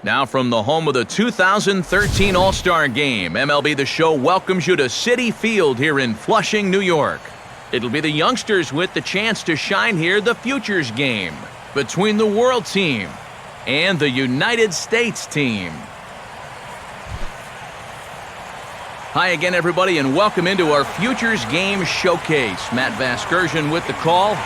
Now from the home of the 2013 All-Star Game, MLB The Show welcomes you to Citi Field here in Flushing, New York. It'll be the youngsters with the chance to shine here, the Futures Game between the World Team and the United States team. Hi again, everybody, and welcome into our Futures Game Showcase. Matt Vasgersian with the call.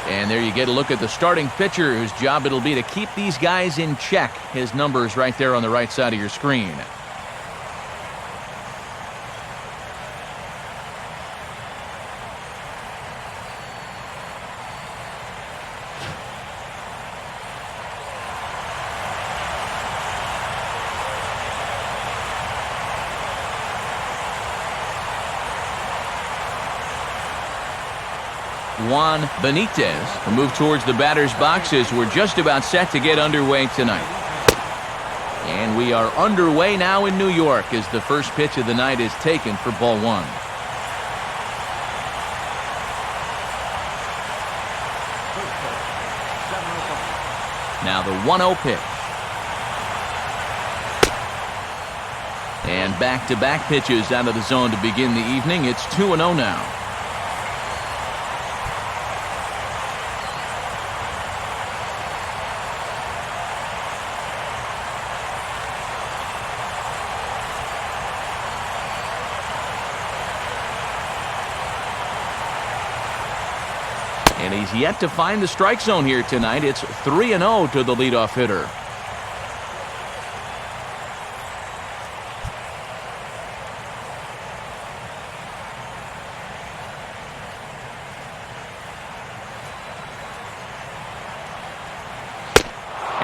And there you get a look at the starting pitcher whose job it'll be to keep these guys in check. His number is right there on the right side of your screen. Juan Benitez will move towards the batter's box as we're just about set to get underway tonight. And we are underway now in New York as the first pitch of the night is taken for ball one. Now the 1-0 pitch. And back-to-back pitches out of the zone to begin the evening. It's 2-0 now. And he's yet to find the strike zone here tonight. It's 3-0 to the leadoff hitter.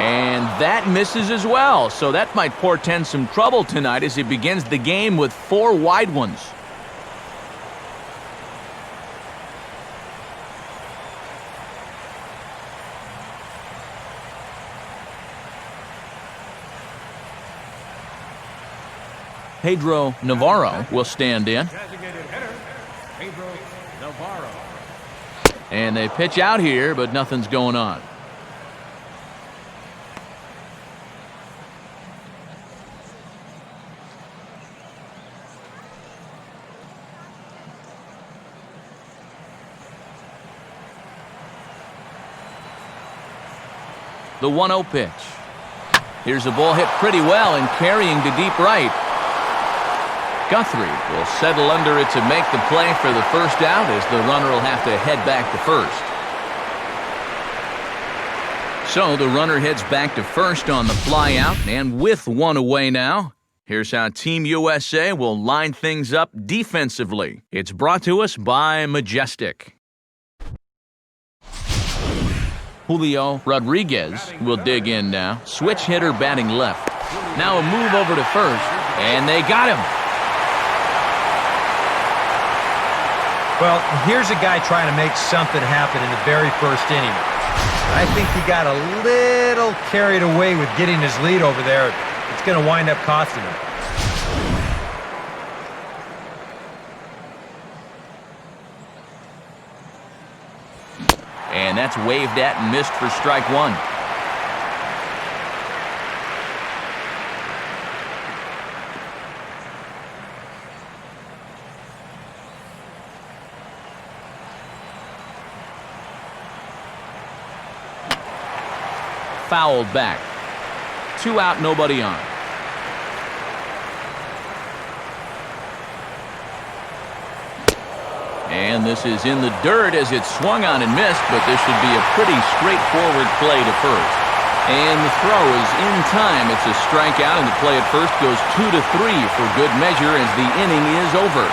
And that misses as well. So that might portend some trouble tonight as he begins the game with 4 wide ones. Pedro Navarro will stand in. And they pitch out here, but nothing's going on. The 1-0 pitch. Here's a ball hit pretty well and carrying to deep right. Guthrie will settle under it to make the play for the first out as the runner will have to head back to first. So the runner heads back to first on the fly out, and with 1 away now, here's how Team USA will line things up defensively. It's brought to us by Majestic. Julio Rodriguez will dig in now. Switch hitter batting left. Now a move over to first, and they got him. Well, here's a guy trying to make something happen in the very first inning. I think he got a little carried away with getting his lead over there. It's going to wind up costing him. And that's waved at and missed for strike one. Fouled back. 2 out, nobody on. And this is in the dirt as it's swung on and missed, but this should be a pretty straightforward play to first. And the throw is in time. It's a strikeout, and the play at first goes 2-3 for good measure as the inning is over.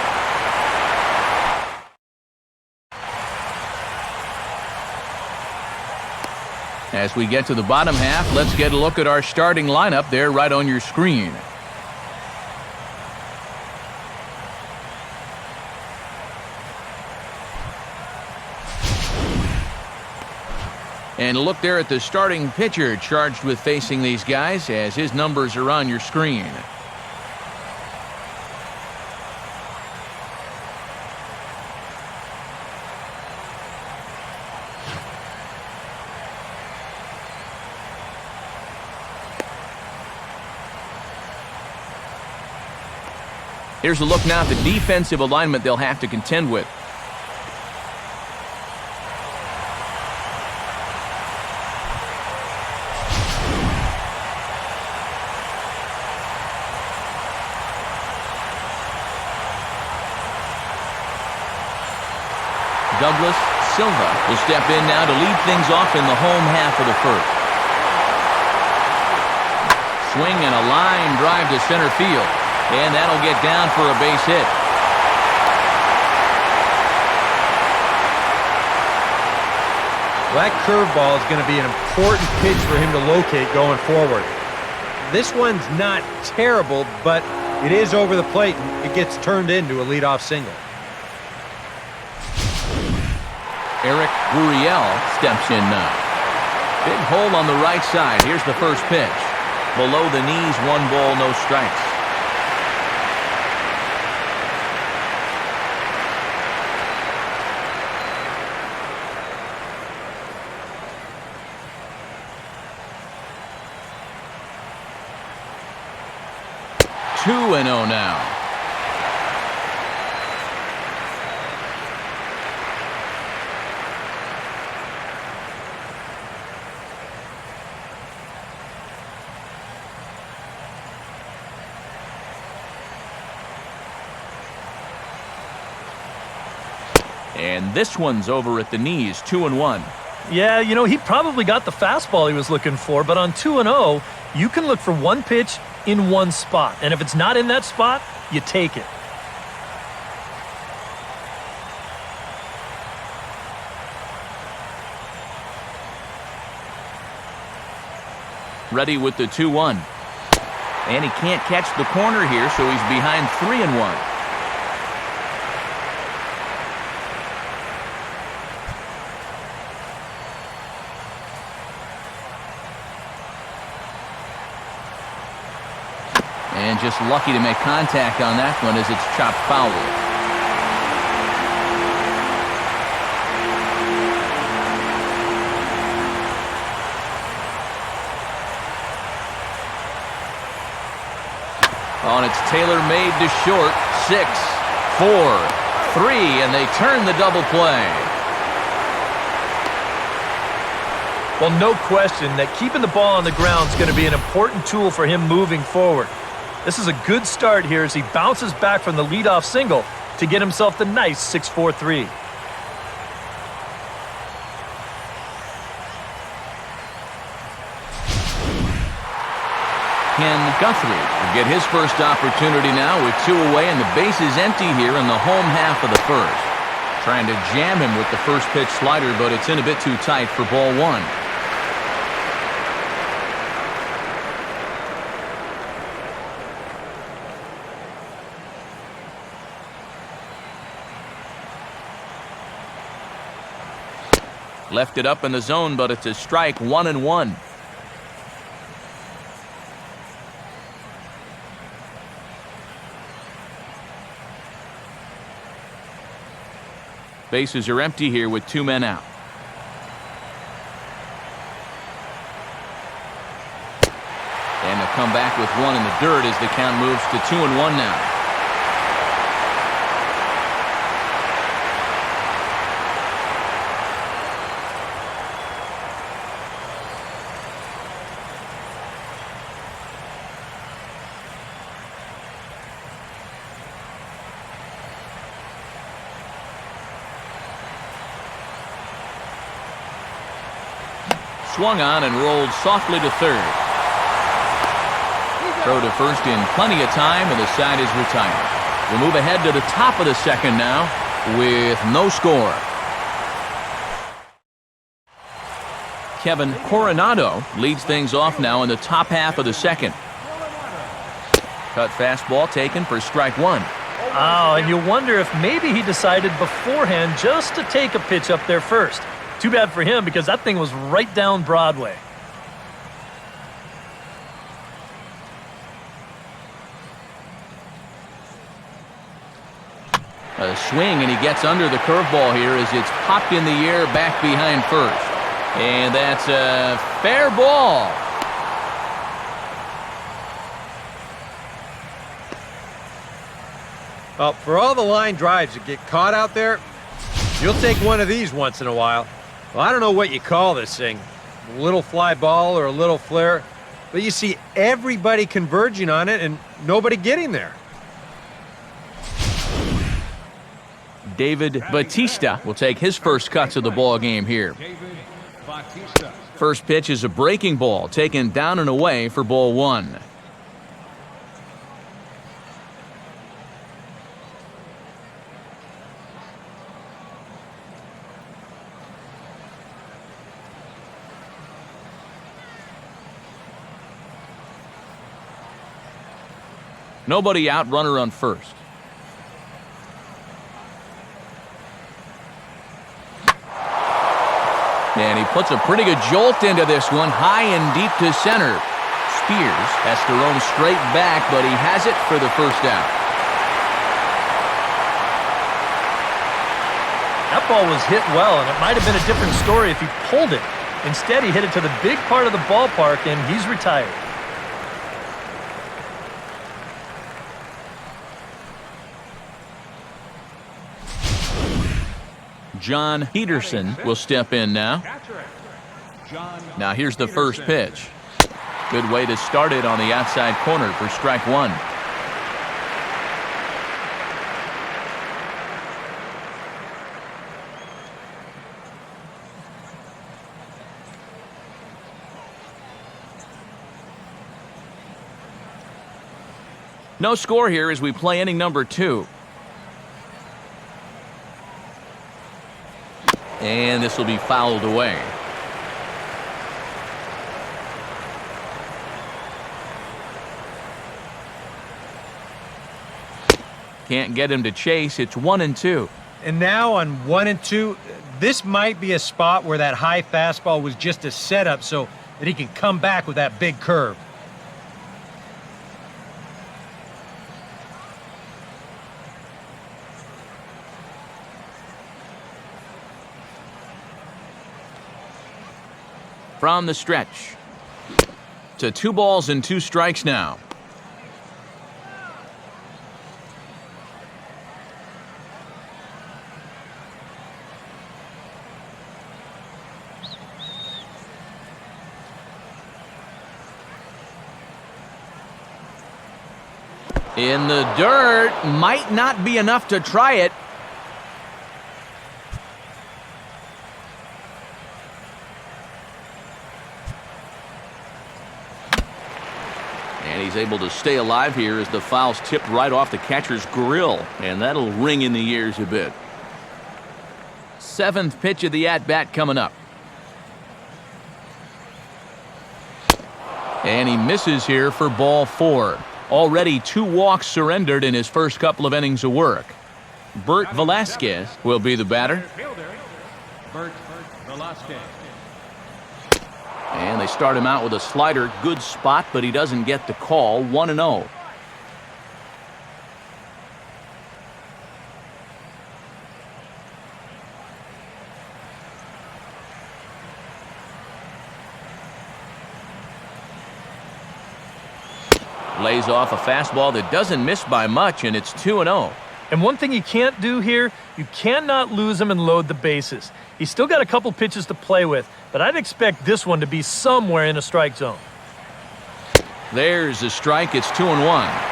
As we get to the bottom half, let's get a look at our starting lineup there right on your screen. And look there at the starting pitcher charged with facing these guys as his numbers are on your screen. Here's a look now at the defensive alignment they'll have to contend with. Douglas Silva will step in now to lead things off in the home half of the first. Swing and a line drive to center field. And that'll get down for a base hit. Well, that curveball is going to be an important pitch for him to locate going forward. This one's not terrible, but it is over the plate, and it gets turned into a leadoff single. Eric Gurriel steps in now. Big hole on the right side. Here's the first pitch. Below the knees, 1 ball, no strikes. Two and 0 now. And this one's over at the knees, 2-1. Yeah, you know, he probably got the fastball he was looking for, but on 2-0, you can look for one pitch in one spot. And if it's not in that spot, you take it. Ready with the 2-1. And he can't catch the corner here, so he's behind 3-1. And just lucky to make contact on that one as it's chopped foul. Oh, and it's Taylor made to short. 6, 4, 3, and they turn the double play. Well, no question that keeping the ball on the ground is going to be an important tool for him moving forward. This is a good start here as he bounces back from the leadoff single to get himself the nice 6-4-3. Ken Guthrie will get his first opportunity now with 2 away, and the base is empty here in the home half of the first. Trying to jam him with the first pitch slider, but it's in a bit too tight for ball 1. Left it up in the zone, but it's a strike, 1-1. Bases are empty here with 2 men out. And they'll come back with 1 in the dirt as the count moves to 2-1 now. Swung on and rolled softly to third. Throw to first in plenty of time, and the side is retired. We'll move ahead to the top of the second now with no score. Kevin Coronado leads things off now in the top half of the second. Cut fastball taken for strike 1. Oh, and you wonder if maybe he decided beforehand just to take a pitch up there first. Too bad for him because that thing was right down Broadway. A swing, and he gets under the curveball here as it's popped in the air back behind first. And that's a fair ball. Well, for all the line drives that get caught out there, you'll take one of these once in a while. Well, I don't know what you call this thing, a little fly ball or a little flare, but you see everybody converging on it and nobody getting there. David Batista will take his first cuts of the ball game here. First pitch is a breaking ball taken down and away for ball one. Nobody out, runner on first. And he puts a pretty good jolt into this one, high and deep to center. Spears has to roam straight back, but he has it for the first out. That ball was hit well, and it might have been a different story if he pulled it. Instead, he hit it to the big part of the ballpark, and he's retired. John Peterson will step in now. Now here's the first pitch. Good way to start it on the outside corner for strike one. No score here as we play inning number 2. And this will be fouled away. Can't get him to chase. It's 1-2. And now on 1-2, this might be a spot where that high fastball was just a setup so that he can come back with that big curve. From the stretch to 2 balls and 2 strikes now. In the dirt, might not be enough to try it. And he's able to stay alive here as the foul's tipped right off the catcher's grill, and that'll ring in the ears a bit. 7th pitch of the at-bat coming up. And he misses here for ball 4. Already 2 walks surrendered in his first couple of innings of work. Bert Velasquez will be the batter. Bert Velasquez. And they start him out with a slider. Good spot, but he doesn't get the call. 1-0. Lays off a fastball that doesn't miss by much, and it's 2-0. And one thing you can't do here, you cannot lose him and load the bases. He's still got a couple pitches to play with, but I'd expect this one to be somewhere in a strike zone. There's a strike. It's 2-1.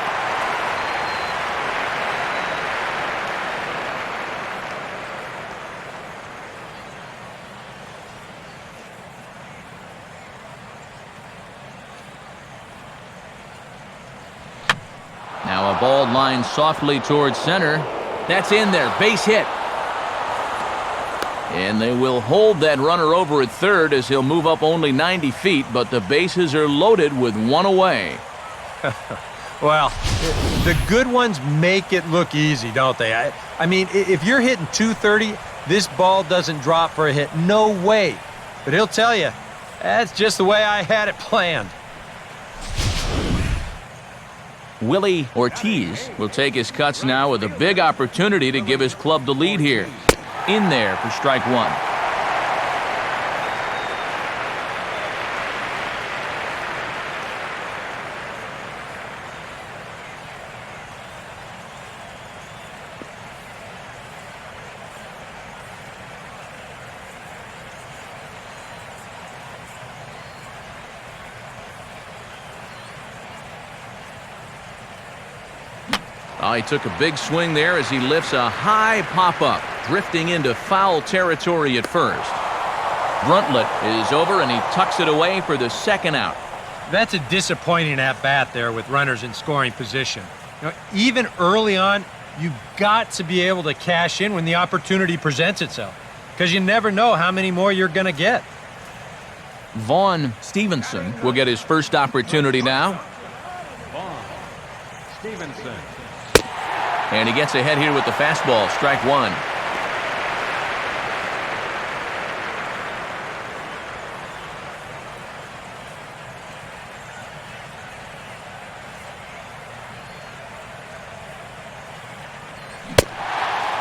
Now a ball lined softly towards center. That's in there. Base hit. And they will hold that runner over at third as he'll move up only 90 feet, but the bases are loaded with 1 away. Well, the good ones make it look easy, don't they? I mean, if you're hitting 230, this ball doesn't drop for a hit. No way. But he'll tell you, that's just the way I had it planned. Willie Ortiz will take his cuts now with a big opportunity to give his club the lead here. In there for strike one. He took a big swing there as he lifts a high pop-up, drifting into foul territory at first. Bruntlett is over, and he tucks it away for the second out. That's a disappointing at-bat there with runners in scoring position. Even early on, you've got to be able to cash in when the opportunity presents itself, because you never know how many more you're going to get. Vaughn Stevenson will get his first opportunity now. Vaughn Stevenson. And he gets ahead here with the fastball, strike one.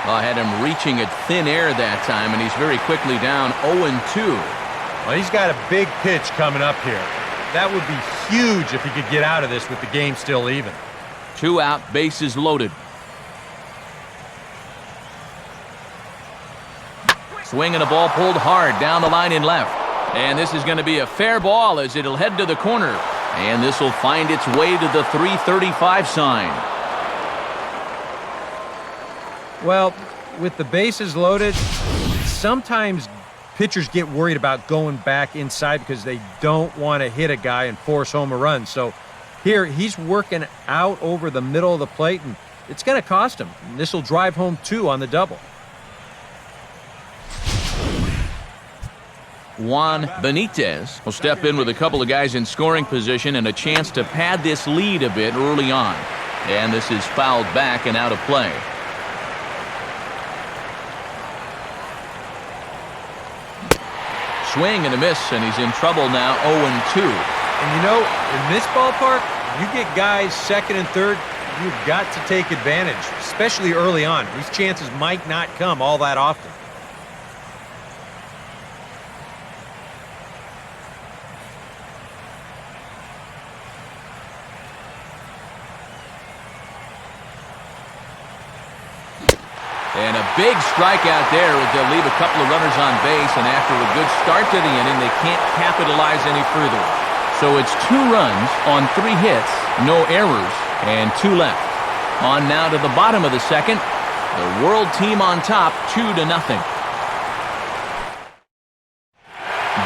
I had him reaching at thin air that time, and he's very quickly down 0-2. Well, he's got a big pitch coming up here. That would be huge if he could get out of this with the game still even. 2 out, bases loaded. Swing and a ball pulled hard down the line in left. And this is going to be a fair ball as it'll head to the corner. And this will find its way to the 335 sign. Well, with the bases loaded, sometimes pitchers get worried about going back inside because they don't want to hit a guy and force home a run. So here, he's working out over the middle of the plate, and it's going to cost him. This will drive home 2 on the double. Juan Benitez will step in with a couple of guys in scoring position and a chance to pad this lead a bit early on. And this is fouled back and out of play. Swing and a miss, and he's in trouble now, 0-2. And in this ballpark, you get guys second and third, you've got to take advantage, especially early on. These chances might not come all that often. And a big strikeout there as they'll leave a couple of runners on base, and after a good start to the inning, they can't capitalize any further. So it's 2 runs on 3 hits, no errors, and 2 left. On now to the bottom of the second. The World team on top, 2-0.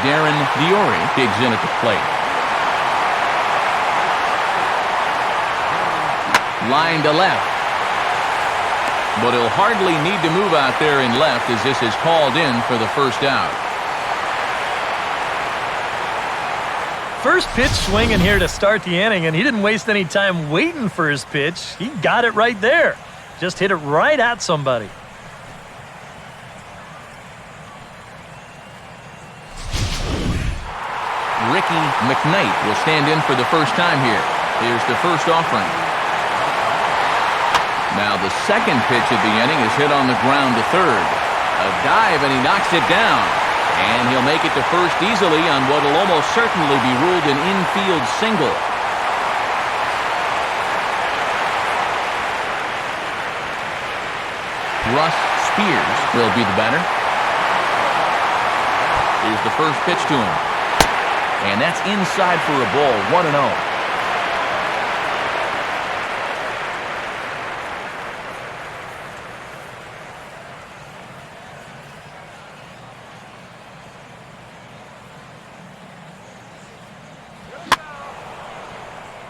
Darren Diori digs in at the plate. Line to left. But he'll hardly need to move out there in left as this is called in for the first out. First pitch swinging here to start the inning, and he didn't waste any time waiting for his pitch. He got it right there. Just hit it right at somebody. Ricky McKnight will stand in for the first time here. Here's the first offering. Now the second pitch of the inning is hit on the ground to third. A dive, and he knocks it down. And he'll make it to first easily on what will almost certainly be ruled an infield single. Russ Spears will be the batter. Here's the first pitch to him. And that's inside for a ball, 1-0.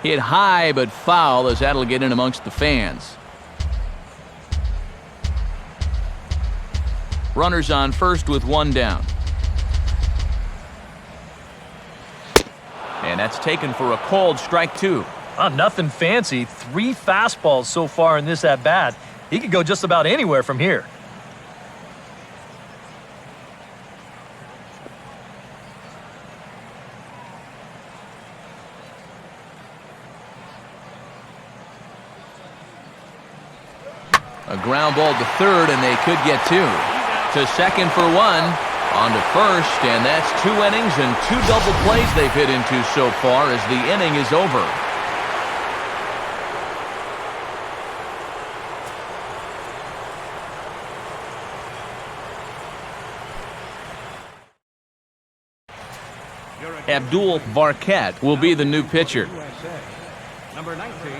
Hit high but foul as that'll get in amongst the fans. Runners on first with 1 down. And that's taken for a called strike 2. Nothing fancy. 3 fastballs so far in this at-bat. He could go just about anywhere from here. A ground ball to third, and they could get two. To second for one. On to first, and that's 2 innings and 2 double plays they've hit into so far as the inning is over. Abdul Varquette will be the new pitcher. Number 19,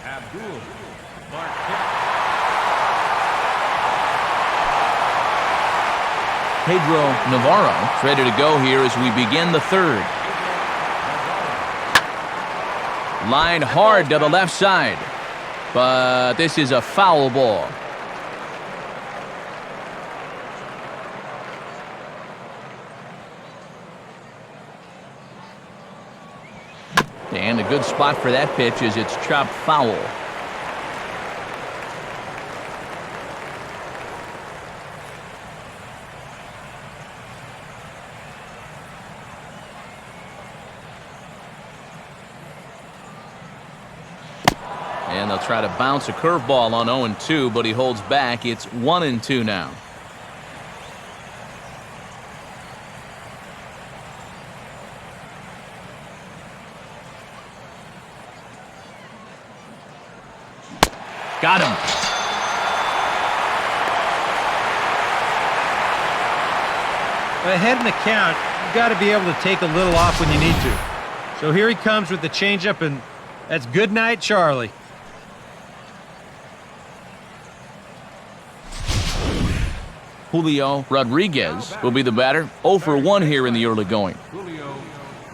Abdul Varquette. Pedro Navarro ready to go here as we begin the third. Line hard to the left side, but this is a foul ball. And a good spot for that pitch as it's chopped foul. And they'll try to bounce a curveball on 0-2, but he holds back. It's 1-2 now. Got him. Ahead in the count, you've got to be able to take a little off when you need to. So here he comes with the changeup, and that's good night, Charlie. Julio Rodriguez will be the batter. 0 for 1 here in the early going. Julio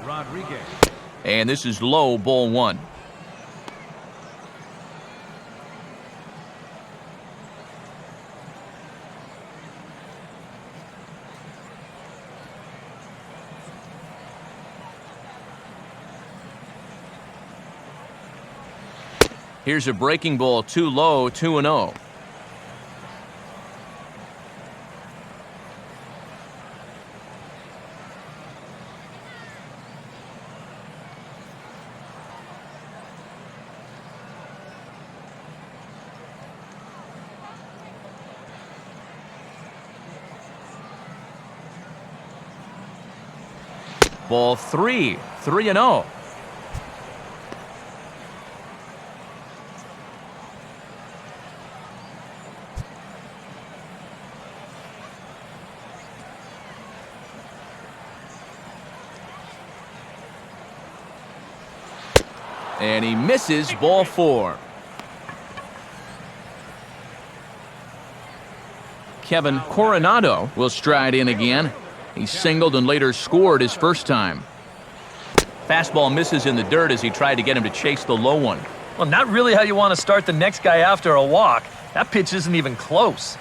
Rodriguez. And this is low, ball 1. Here's a breaking ball, too low, 2-0. Ball 3, 3-0. And he misses, ball 4. Kevin Coronado will stride in again. He singled and later scored his first time. Fastball misses in the dirt as he tried to get him to chase the low one. Well, not really how you want to start the next guy after a walk. That pitch isn't even close.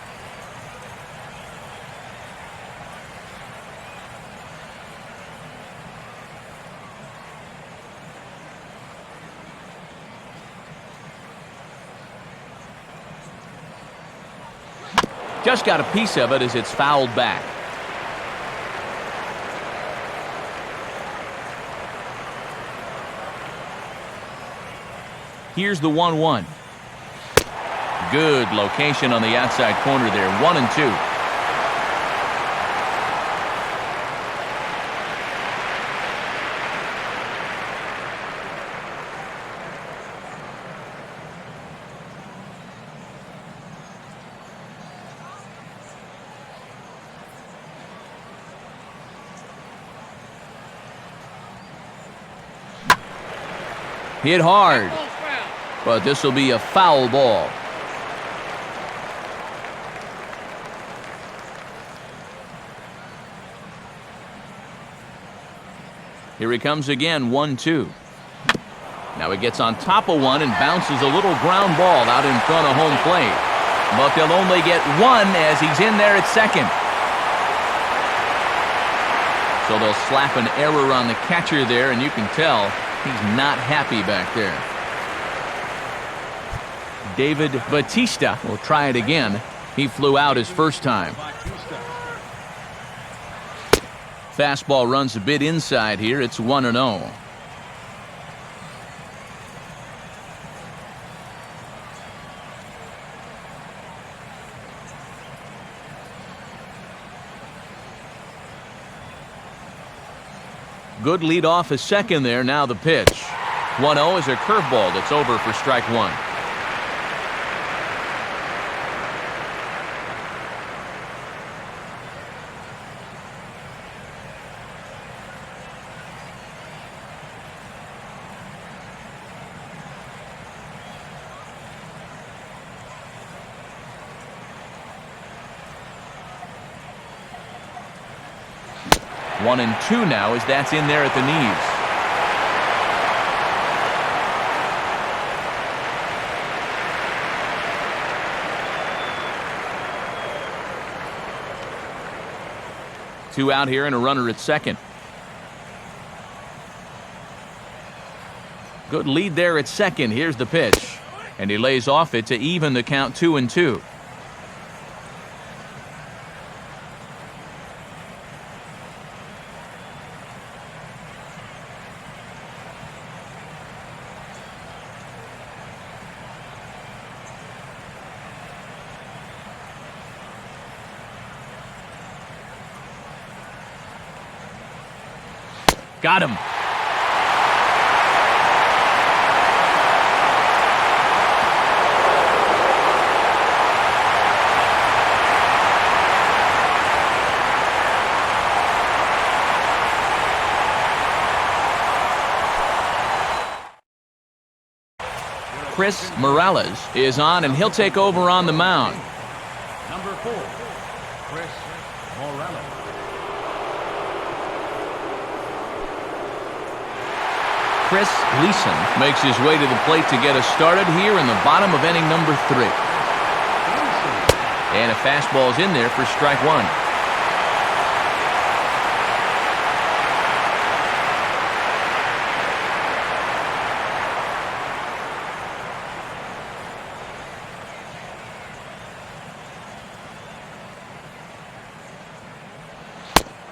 Just got a piece of it as it's fouled back. Here's the 1-1. Good location on the outside corner there. 1-2. Hit hard, but this will be a foul ball. Here he comes again, 1-2. Now he gets on top of one and bounces a little ground ball out in front of home plate. But they'll only get one as he's in there at second. So they'll slap an error on the catcher there, and you can tell he's not happy back there. David Batista will try it again. He flew out his first time. Fastball runs a bit inside here. It's 1-0. Good lead off a second there. Now the pitch. 1-0 is a curveball that's over for strike one. One and two now as that's in there at the knees. Two out here and a runner at second. Good lead there at second. Here's the pitch. And he lays off it to even the count 2-2. Got him. Chris Morales is on, and he'll take over on the mound. Number 4, Chris Morales. Chris Gleason makes his way to the plate to get us started here in the bottom of inning number 3. And a fastball's in there for strike one.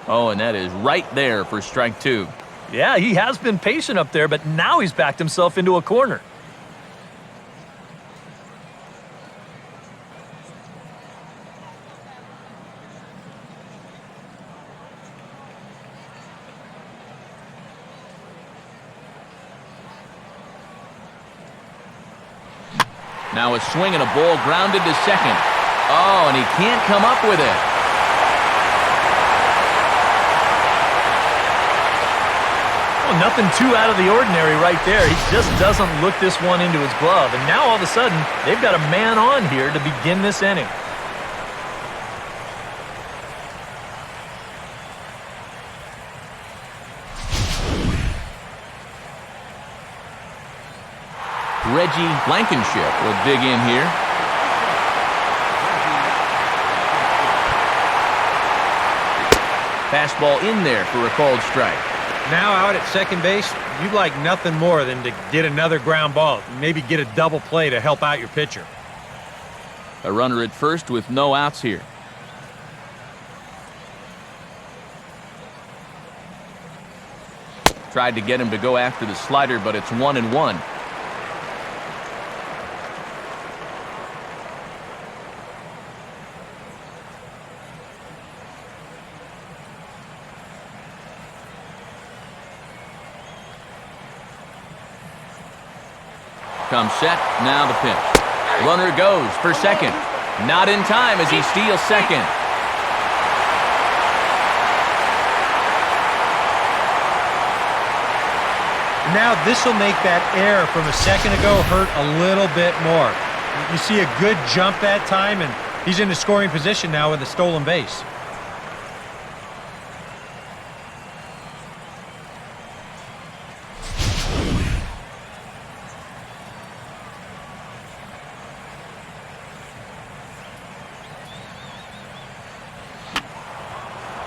Oh, and that is right there for strike two. Yeah, he has been patient up there, but now he's backed himself into a corner. Now a swing and a ball grounded to second. Oh, and he can't come up with it. Nothing too out of the ordinary right there. He just doesn't look this one into his glove. And now all of a sudden, they've got a man on here to begin this inning. Reggie Blankenship will dig in here. Fastball in there for a called strike. Now out at second base, you'd like nothing more than to get another ground ball. Maybe get a double play to help out your pitcher. A runner at first with no outs here. Tried to get him to go after the slider, but it's 1-1. Comes set, now the pitch. Runner goes for second. Not in time as he steals second. Now this will make that error from a second ago hurt a little bit more. You see a good jump that time, and he's in the scoring position now with a stolen base.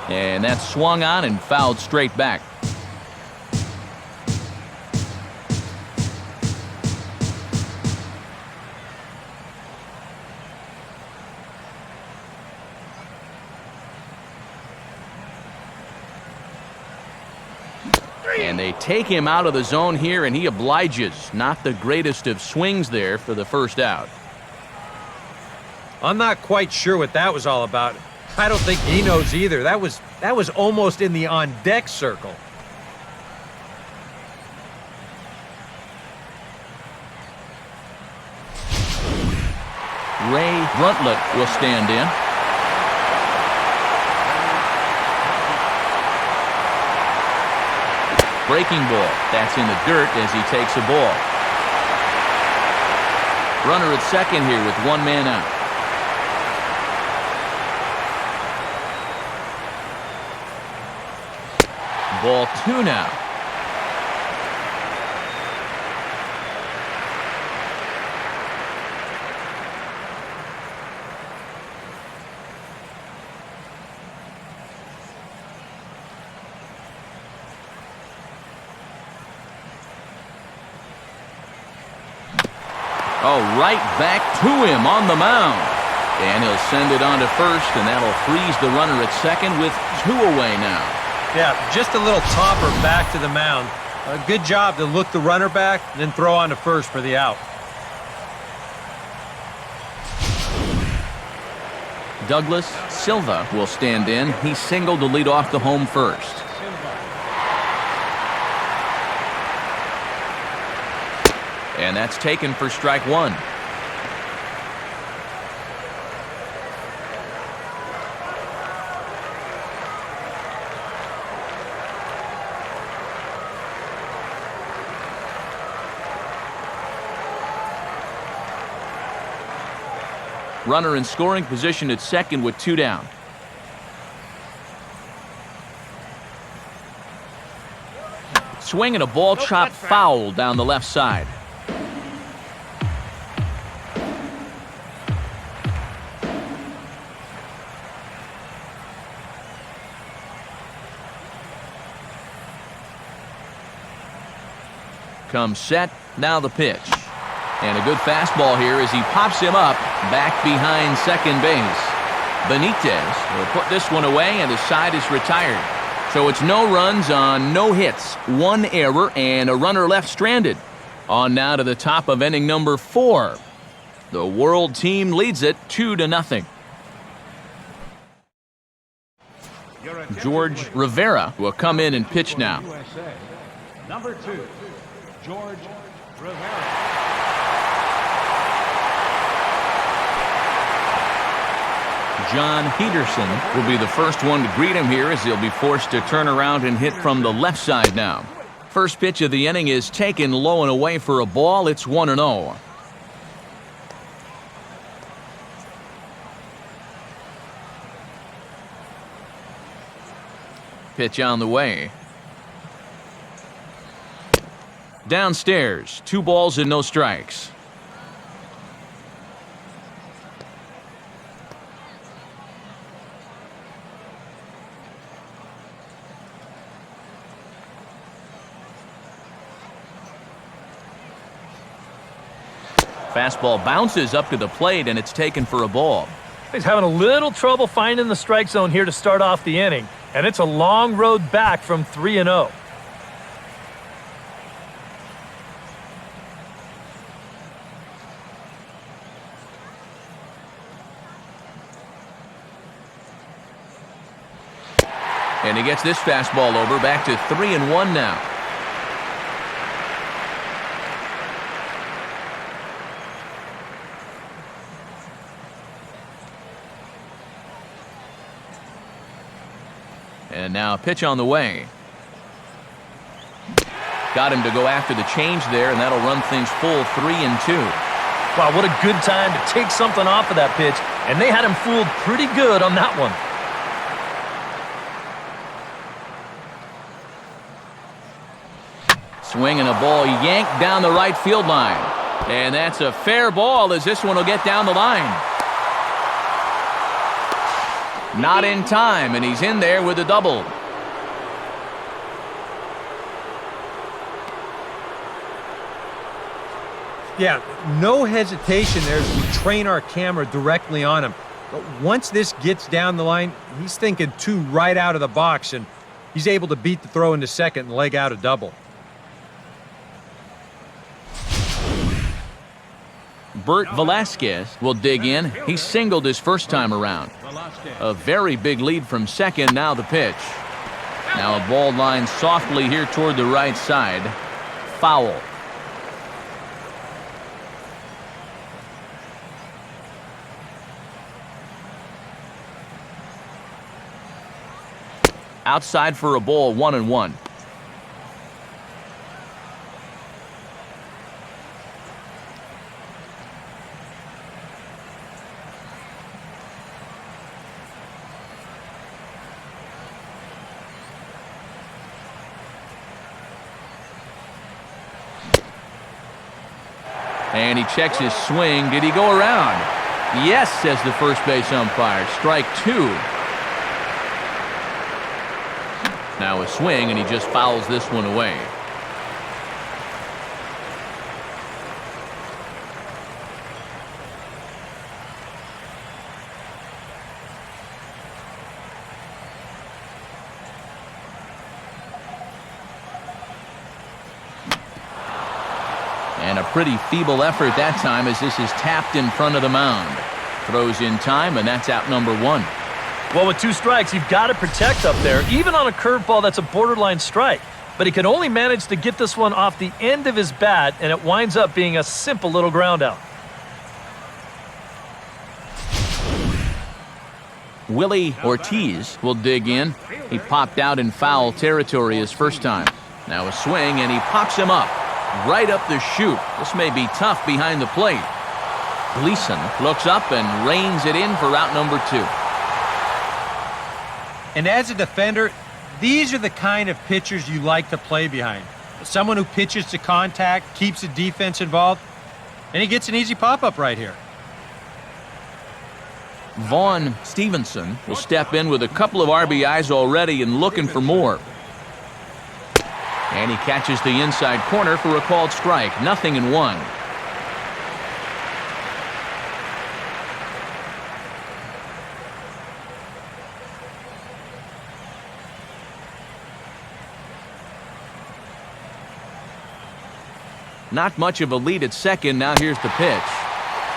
And that's swung on and fouled straight back. And they take him out of the zone here, and he obliges. Not the greatest of swings there for the first out. I'm not quite sure what that was all about. I don't think he knows either. That was almost in the on-deck circle. Bruntlett will stand in. Breaking ball. That's in the dirt as he takes a ball. Runner at second here with one man out. Ball 2 now. Oh, right back to him on the mound. And he'll send it on to first, and that'll freeze the runner at second with 2 away now. Yeah, just a little topper back to the mound. A good job to look the runner back, and then throw on to first for the out. Douglas Silva will stand in. He singled to lead off the home first. And that's taken for strike 1. Runner in scoring position at second with 2 down. Swing and a ball chopped foul down the left side. Comes set, now the pitch. And a good fastball here as he pops him up back behind second base. Benitez will put this one away, and his side is retired. So it's no runs on no hits, 1 error, and a runner left stranded. On now to the top of inning number 4. The World team leads it 2-0. George Rivera will come in and pitch now. Number 2, George Rivera. John Peterson will be the first one to greet him here as he'll be forced to turn around and hit from the left side now. First pitch of the inning is taken low and away for a ball. It's 1-0. Pitch on the way. Downstairs, 2 balls and no strikes. Fastball bounces up to the plate, and it's taken for a ball. He's having a little trouble finding the strike zone here to start off the inning, and it's a long road back from 3-0. And he gets this fastball over, back to 3-1 now. And now a pitch on the way. Got him to go after the change there, and that'll run things full 3-2. Wow, what a good time to take something off of that pitch, and they had him fooled pretty good on that one. Swing and a ball yanked down the right field line. And that's a fair ball as this one will get down the line. Not in time, and he's in there with a double. Yeah, no hesitation there as we train our camera directly on him. But once this gets down the line, he's thinking 2 right out of the box, and he's able to beat the throw into second and leg out a double. Bert Velasquez will dig in. He singled his first time around. A very big lead from second. Now the pitch. Now a ball line softly here toward the right side. Foul. Outside for a ball, 1-1. And he checks his swing. Did he go around? Yes, says the first base umpire. Strike 2. Now a swing, and he just fouls this one away. And a pretty feeble effort that time as this is tapped in front of the mound. Throws in time, and that's out number 1. Well, with 2 strikes, you've got to protect up there, even on a curveball that's a borderline strike. But he can only manage to get this one off the end of his bat, and it winds up being a simple little ground out. Willie Ortiz will dig in. He popped out in foul territory his first time. Now a swing, and he pops him up. Right up the chute. This may be tough behind the plate. Gleason looks up and reins it in for out number 2. And as a defender, these are the kind of pitchers you like to play behind. Someone who pitches to contact, keeps the defense involved, and he gets an easy pop-up right here. Vaughn Stevenson will step in with a couple of RBIs already and looking for more. And he catches the inside corner for a called strike. 0-1. Not much of a lead at second. Now here's the pitch.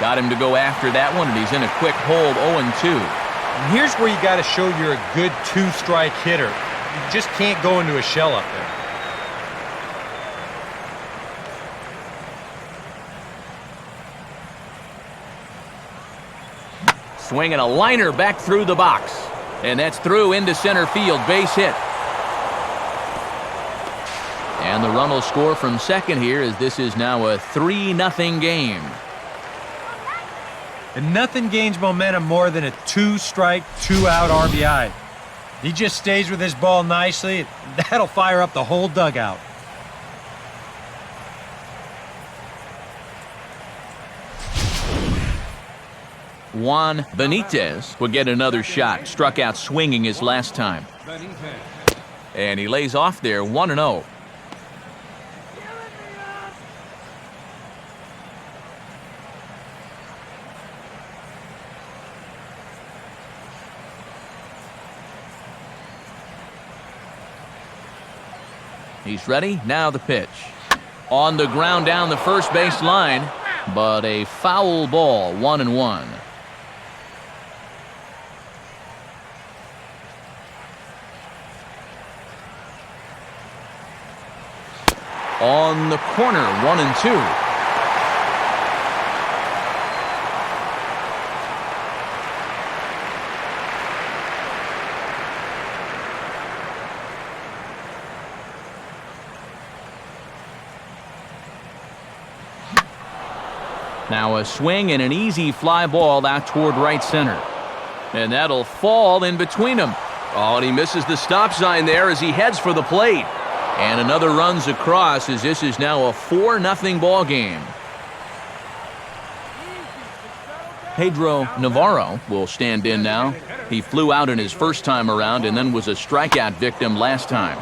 Got him to go after that one, and he's in a quick hold, 0-2. And here's where you got to show you're a good 2-strike hitter. You just can't go into a shell up there. Swinging a liner back through the box. And that's through into center field. Base hit. And the run will score from second here as this is now a 3-0 game. And nothing gains momentum more than a 2-strike, 2-out RBI. He just stays with his ball nicely. That'll fire up the whole dugout. Juan Benitez will get another shot. Struck out swinging his last time. And he lays off there, 1-0. He's ready. Now the pitch. On the ground down the first base line, but a foul ball, 1-1. On the corner, 1-2. Now a swing and an easy fly ball out toward right center. And that'll fall in between them. Oh, and he misses the stop sign there as he heads for the plate. And another runs across as this is now a 4-0 ball game. Pedro Navarro will stand in now. He flew out in his first time around and then was a strikeout victim last time.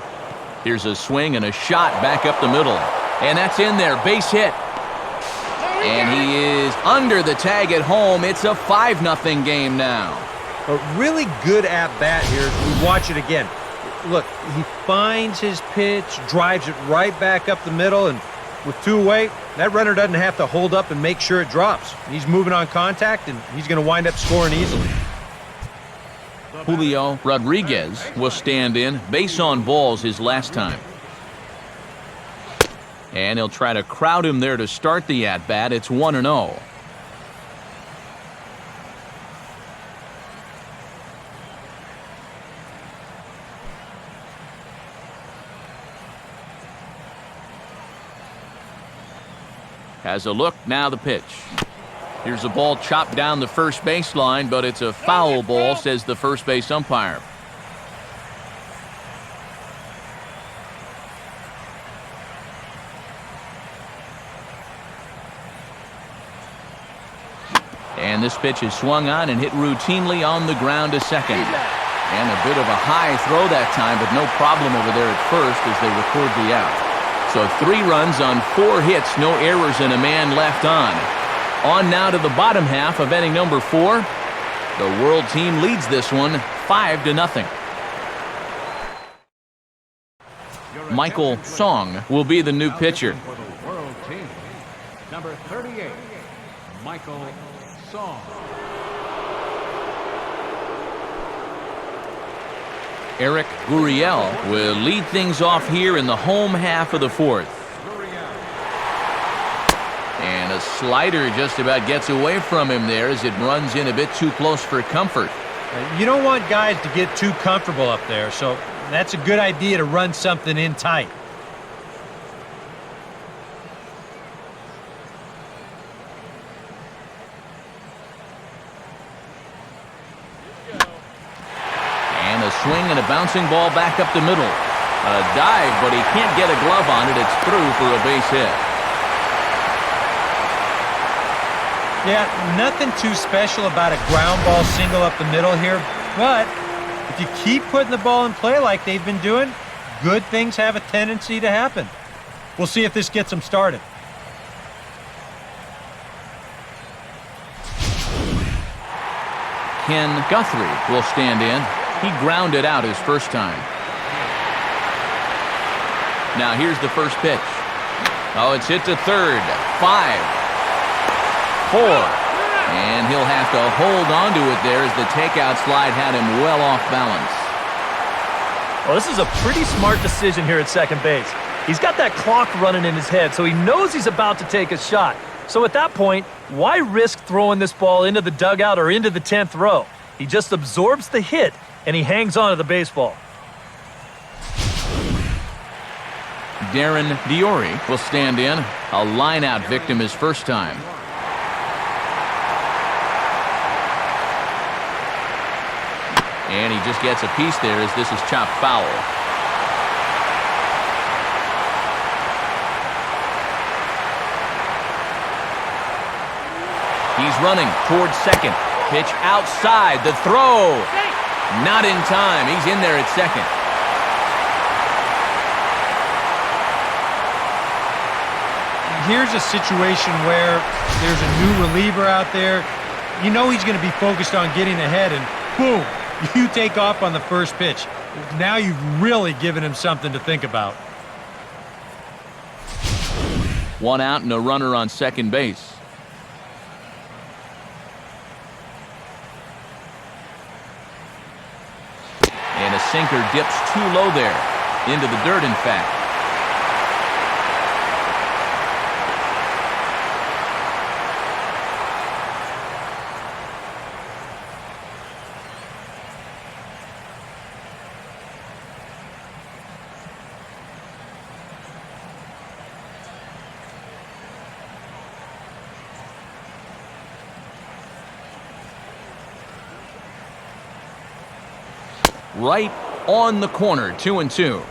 Here's a swing and a shot back up the middle. And that's in there, base hit. And he is under the tag at home. It's a 5-0 game now. A really good at-bat here. We watch it again. Look, he finds his pitch, drives it right back up the middle, and with 2 away, that runner doesn't have to hold up and make sure it drops. He's moving on contact, and he's going to wind up scoring easily. Julio Rodriguez will stand in. Base on balls his last time. And he'll try to crowd him there to start the at-bat. It's 1-0. has a look, now the pitch. Here's a ball chopped down the first baseline, but it's a foul ball, says the first base umpire. And this pitch is swung on and hit routinely on the ground to second. And a bit of a high throw that time, but no problem over there at first as they record the out. So 3 runs on 4 hits, no errors, and a man left on. On now to the bottom half of inning number 4. The World team leads this one 5-0. Michael Song will be the new pitcher. For the World team, number 38, Michael Song. Eric Gurriel will lead things off here in the home half of the 4th. And a slider just about gets away from him there as it runs in a bit too close for comfort. You don't want guys to get too comfortable up there, so that's a good idea to run something in tight. And a swing and a bouncing ball back up the middle. A dive, but he can't get a glove on it. It's through for a base hit. Yeah, nothing too special about a ground ball single up the middle here, but if you keep putting the ball in play like they've been doing, good things have a tendency to happen. We'll see if this gets them started. Ken Guthrie will stand in. He grounded out his first time. Now here's the first pitch. Oh, it's hit to third. 5, 4. And he'll have to hold on to it there as the takeout slide had him well off balance. Well, this is a pretty smart decision here at second base. He's got that clock running in his head, so he knows he's about to take a shot. So at that point, why risk throwing this ball into the dugout or into the 10th row? He just absorbs the hit, and he hangs on to the baseball. Darren Diori will stand in. A line-out victim his first time. And he just gets a piece there as this is chopped foul. He's running towards second. Pitch outside. The throw. Not in time. He's in there at second. Here's a situation where there's a new reliever out there. You know he's going to be focused on getting ahead, and boom, you take off on the first pitch. Now you've really given him something to think about. 1 out and a runner on second base. And a sinker dips too low there. Into the dirt, in fact. Right on the corner, 2-2.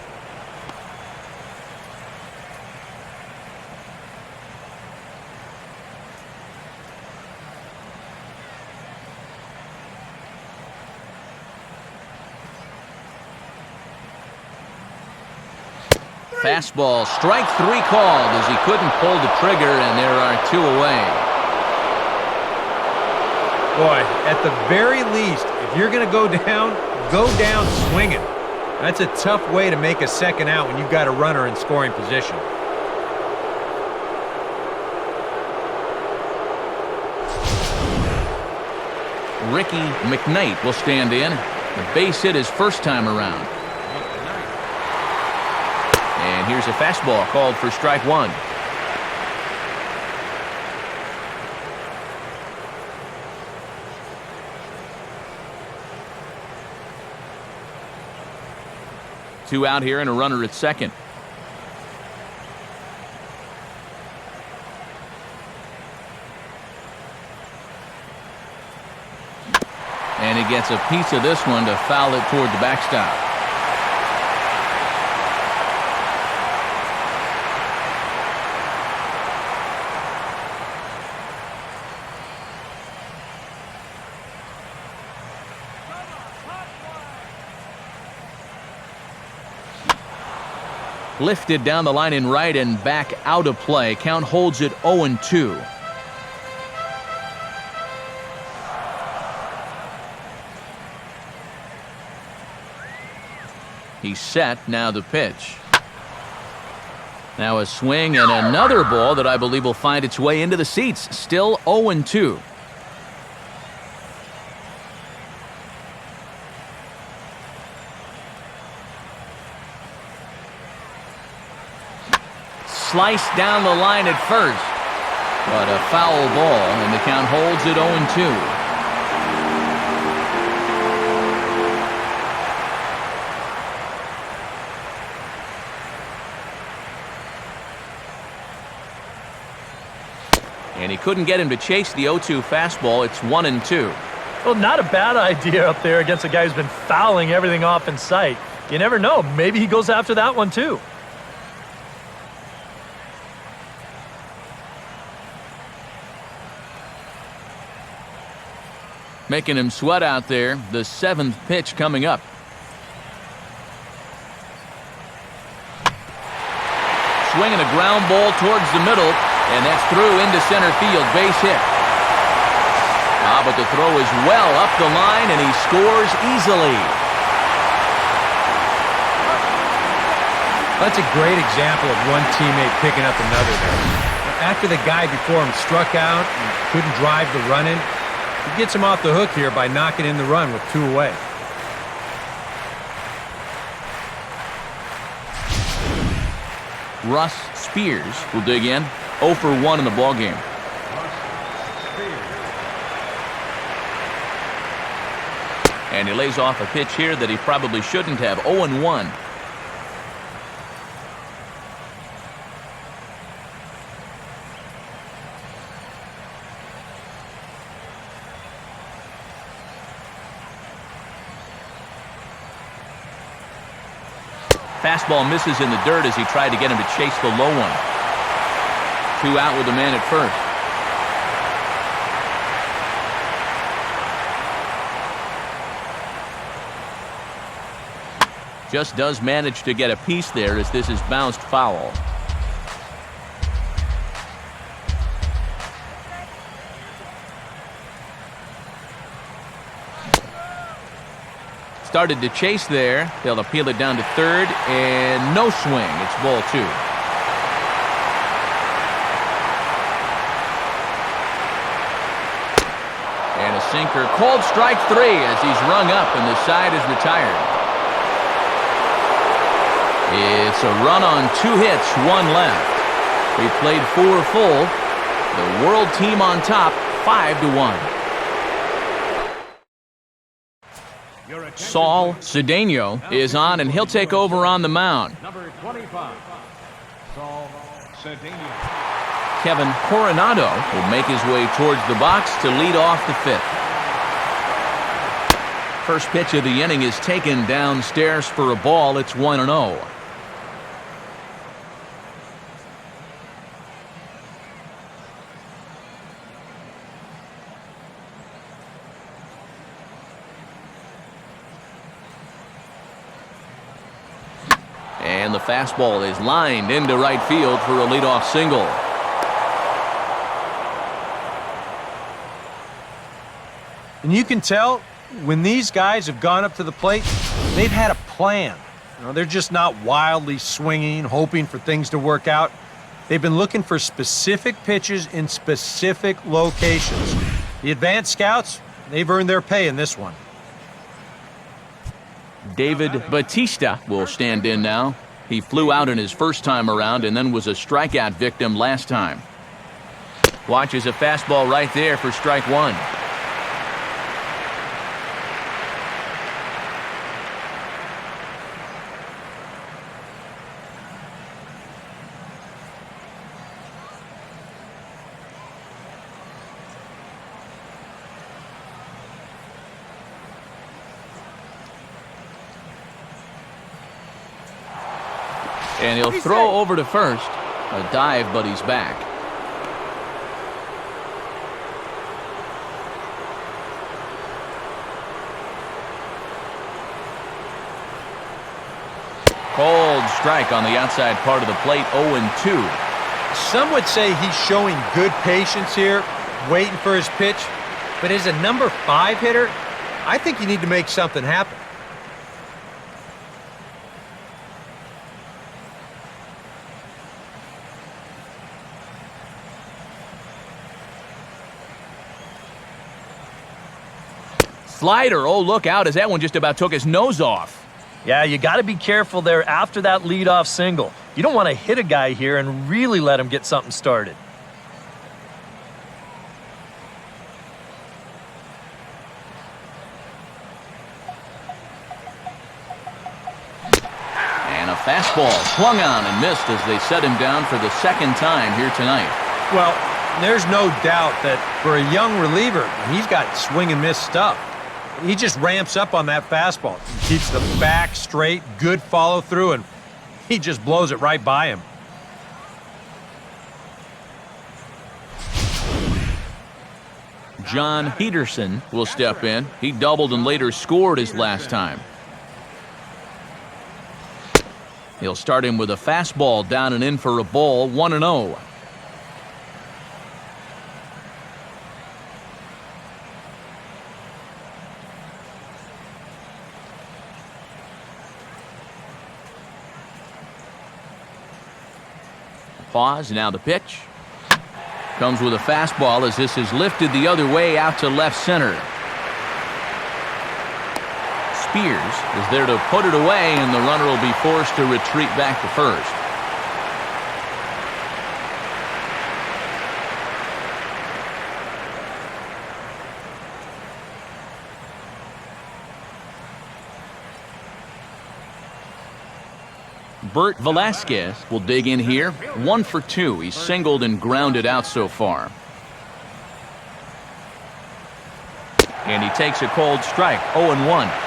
Fastball, strike 3 called as he couldn't pull the trigger, and there are 2 away. Boy, at the very least, if you're going to go down swinging. That's a tough way to make a second out when you've got a runner in scoring position. Ricky McKnight will stand in. The base hit his first time around. And here's a fastball called for strike 1. Two out here and a runner at second. gets a piece of this one to foul it toward the backstop. Lifted down the line in right and back out of play. Count holds it 0-2. He's set. Now the pitch. Now a swing and another ball that I believe will find its way into the seats. Still 0-2. Sliced down the line at first, but a foul ball, and the count holds it 0-2. And he couldn't get him to chase the 0-2 fastball. It's 1-2. Well, not a bad idea up there against a guy who's been fouling everything off in sight. You never know. Maybe he goes after that one, too. Making him sweat out there. The 7th pitch coming up. Swinging a ground ball towards the middle, and that's through into center field. Base hit. But the throw is well up the line, and he scores easily. That's a great example of one teammate picking up another there. After the guy before him struck out and couldn't drive the run in, he gets him off the hook here by knocking in the run with 2 away. Russ Spears will dig in. 0 for 1 in the ballgame. And he lays off a pitch here that he probably shouldn't have. 0-1. Fastball misses in the dirt as he tried to get him to chase the low one. 2 out with the man at first. Just does manage to get a piece there as this is bounced foul. Started to chase there. They'll appeal it down to third, and no swing. It's ball 2. And a sinker. Called strike 3 as he's rung up, and the side is retired. It's a run on 2 hits, 1 left. We played 4 full. The world team on top, 5-1. Saul Cedeno is on, and he'll take over on the mound. Number 25, Saul Cedeno. Kevin Coronado will make his way towards the box to lead off the 5th. First pitch of the inning is taken downstairs for a ball. It's 1-0. And the fastball is lined into right field for a leadoff single. And you can tell when these guys have gone up to the plate, they've had a plan. You know, they're just not wildly swinging, hoping for things to work out. They've been looking for specific pitches in specific locations. The advanced scouts, they've earned their pay in this one. David Batista will stand in now. He flew out in his first time around and then was a strikeout victim last time. Watches a fastball right there for strike 1. And he'll throw over to first. A dive, but he's back. Cold strike on the outside part of the plate, 0-2. Some would say he's showing good patience here, waiting for his pitch. But as a number 5 hitter, I think you need to make something happen. Slider, oh, look out, as that one just about took his nose off. Yeah, you got to be careful there after that leadoff single. You don't want to hit a guy here and really let him get something started. And a fastball swung on and missed as they set him down for the second time here tonight. Well, there's no doubt that for a young reliever, he's got swing and miss stuff. He just ramps up on that fastball. He keeps the back straight, good follow through, and he just blows it right by him. John Peterson will step in. He doubled and later scored his last time. He'll start him with a fastball down and in for a ball, 1-0. Pause, now the pitch. Comes with a fastball as this is lifted the other way out to left center. Spears is there to put it away, and the runner will be forced to retreat back to first. Bert Velasquez will dig in here. 1 for 2. He's singled and grounded out so far. And he takes a cold strike, 0-1.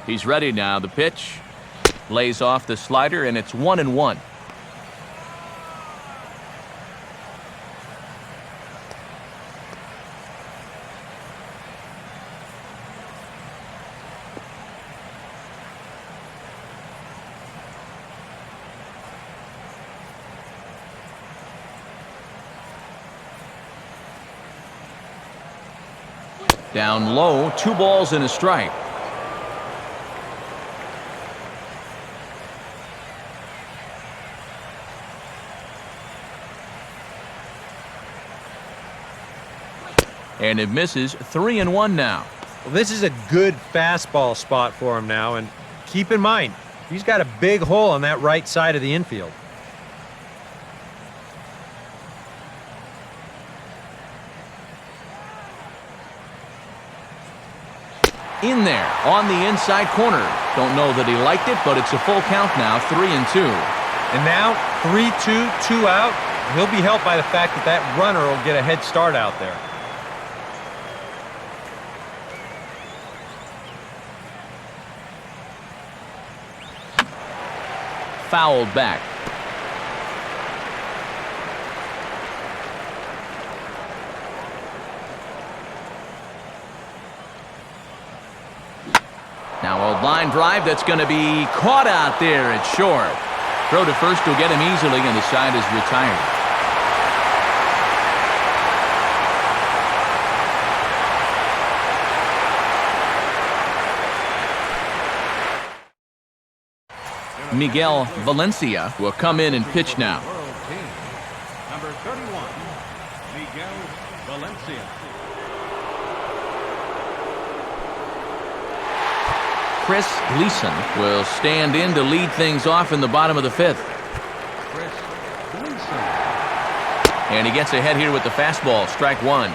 He's ready now. The pitch lays off the slider, and it's 1-1. Down low, 2 balls and a strike. And it misses, 3-1 now. Well, this is a good fastball spot for him now, and keep in mind, he's got a big hole on that right side of the infield. In there, on the inside corner. Don't know that he liked it, but it's a full count now, 3-2. And now, 3-2, 2 out. He'll be helped by the fact that that runner will get a head start out there. Fouled back. Now a line drive that's going to be caught out there at short. Throw to first will get him easily, and the side is retired. Miguel Valencia will come in and pitch now. Number 31, Miguel Valencia. Chris Gleason will stand in to lead things off in the bottom of the 5th. Chris Gleason. And he gets ahead here with the fastball, strike 1.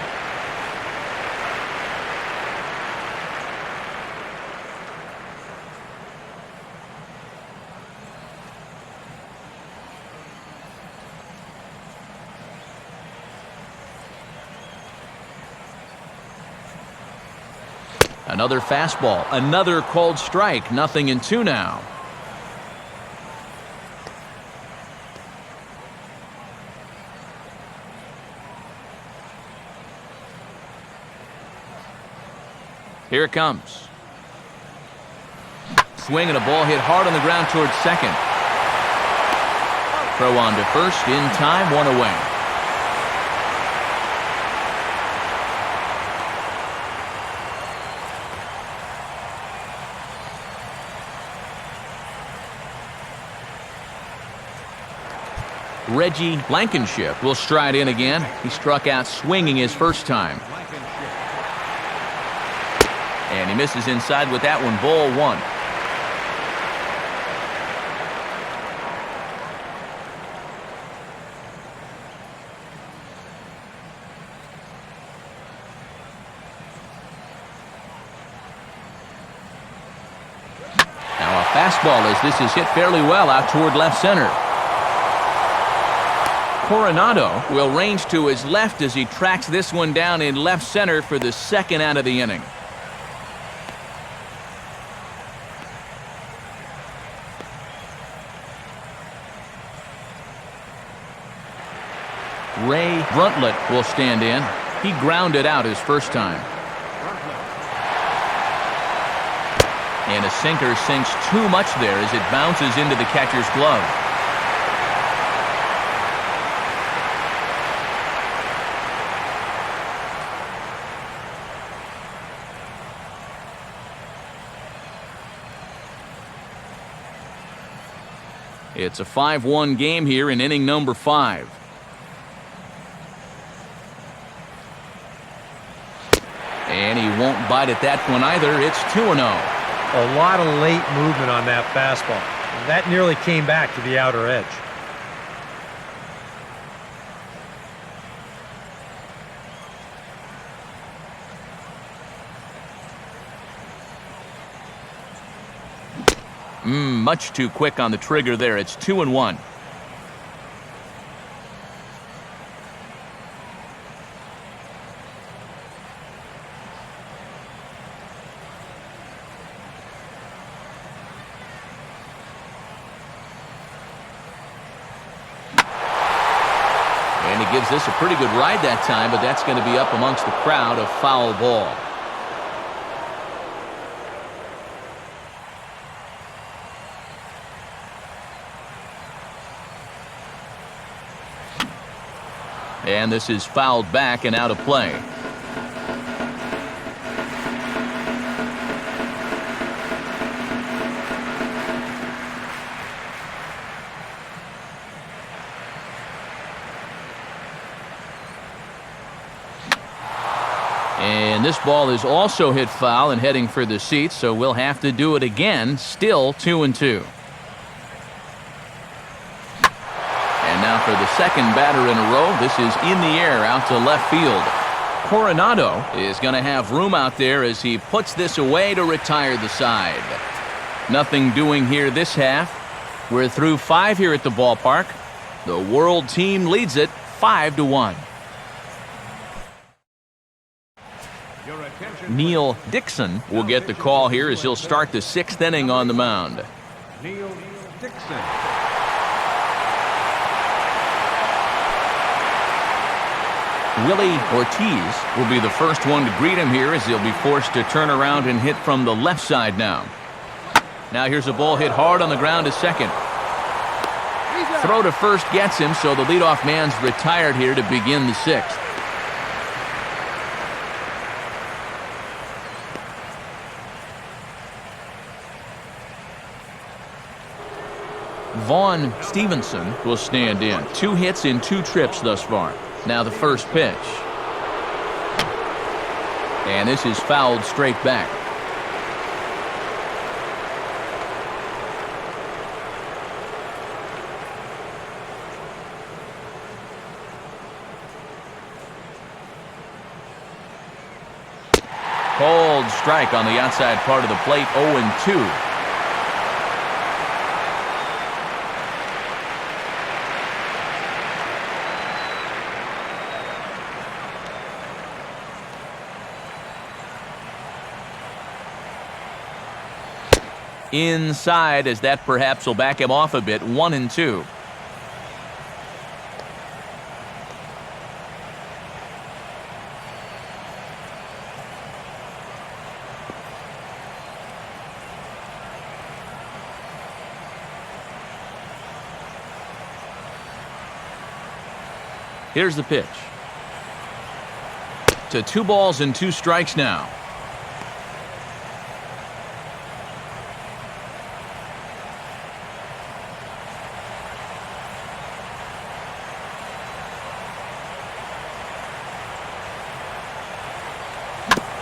Another fastball, another called strike, 0-2 now. Here it comes. Swing and a ball hit hard on the ground towards second. Throw on to first, in time, 1 away. Reggie Blankenship will stride in again. He struck out swinging his first time. And he misses inside with that one, ball 1. Now a fastball as this is hit fairly well out toward left center. Coronado will range to his left as he tracks this one down in left center for the second out of the inning. Ray Bruntlett will stand in. He grounded out his first time. And a sinker sinks too much there as it bounces into the catcher's glove. It's a 5-1 game here in inning number 5. And he won't bite at that one either. It's 2-0. A lot of late movement on that fastball. That nearly came back to the outer edge. Much too quick on the trigger there. It's 2-1. And he gives this a pretty good ride that time, but that's going to be up amongst the crowd, a foul ball. And this is fouled back and out of play. And this ball is also hit foul and heading for the seats, so we'll have to do it again. Still 2-2. Now for the second batter in a row. This is in the air out to left field. Coronado is going to have room out there as he puts this away to retire the side. Nothing doing here this half. We're through 5 here at the ballpark. The World team leads it 5-1. Neil Dixon will get the call here as he'll start the 6th inning on the mound. Neil Dixon. Willie Ortiz will be the first one to greet him here as he'll be forced to turn around and hit from the left side now. Now here's a ball hit hard on the ground to second. Throw to first gets him, so the leadoff man's retired here to begin the 6th. Vaughn Stevenson will stand in. 2 hits in 2 trips thus far. Now the first pitch. And this is fouled straight back. Called strike on the outside part of the plate, 0-2. inside, as that perhaps will back him off a bit. 1-2. Here's the pitch. To 2 balls and 2 strikes now.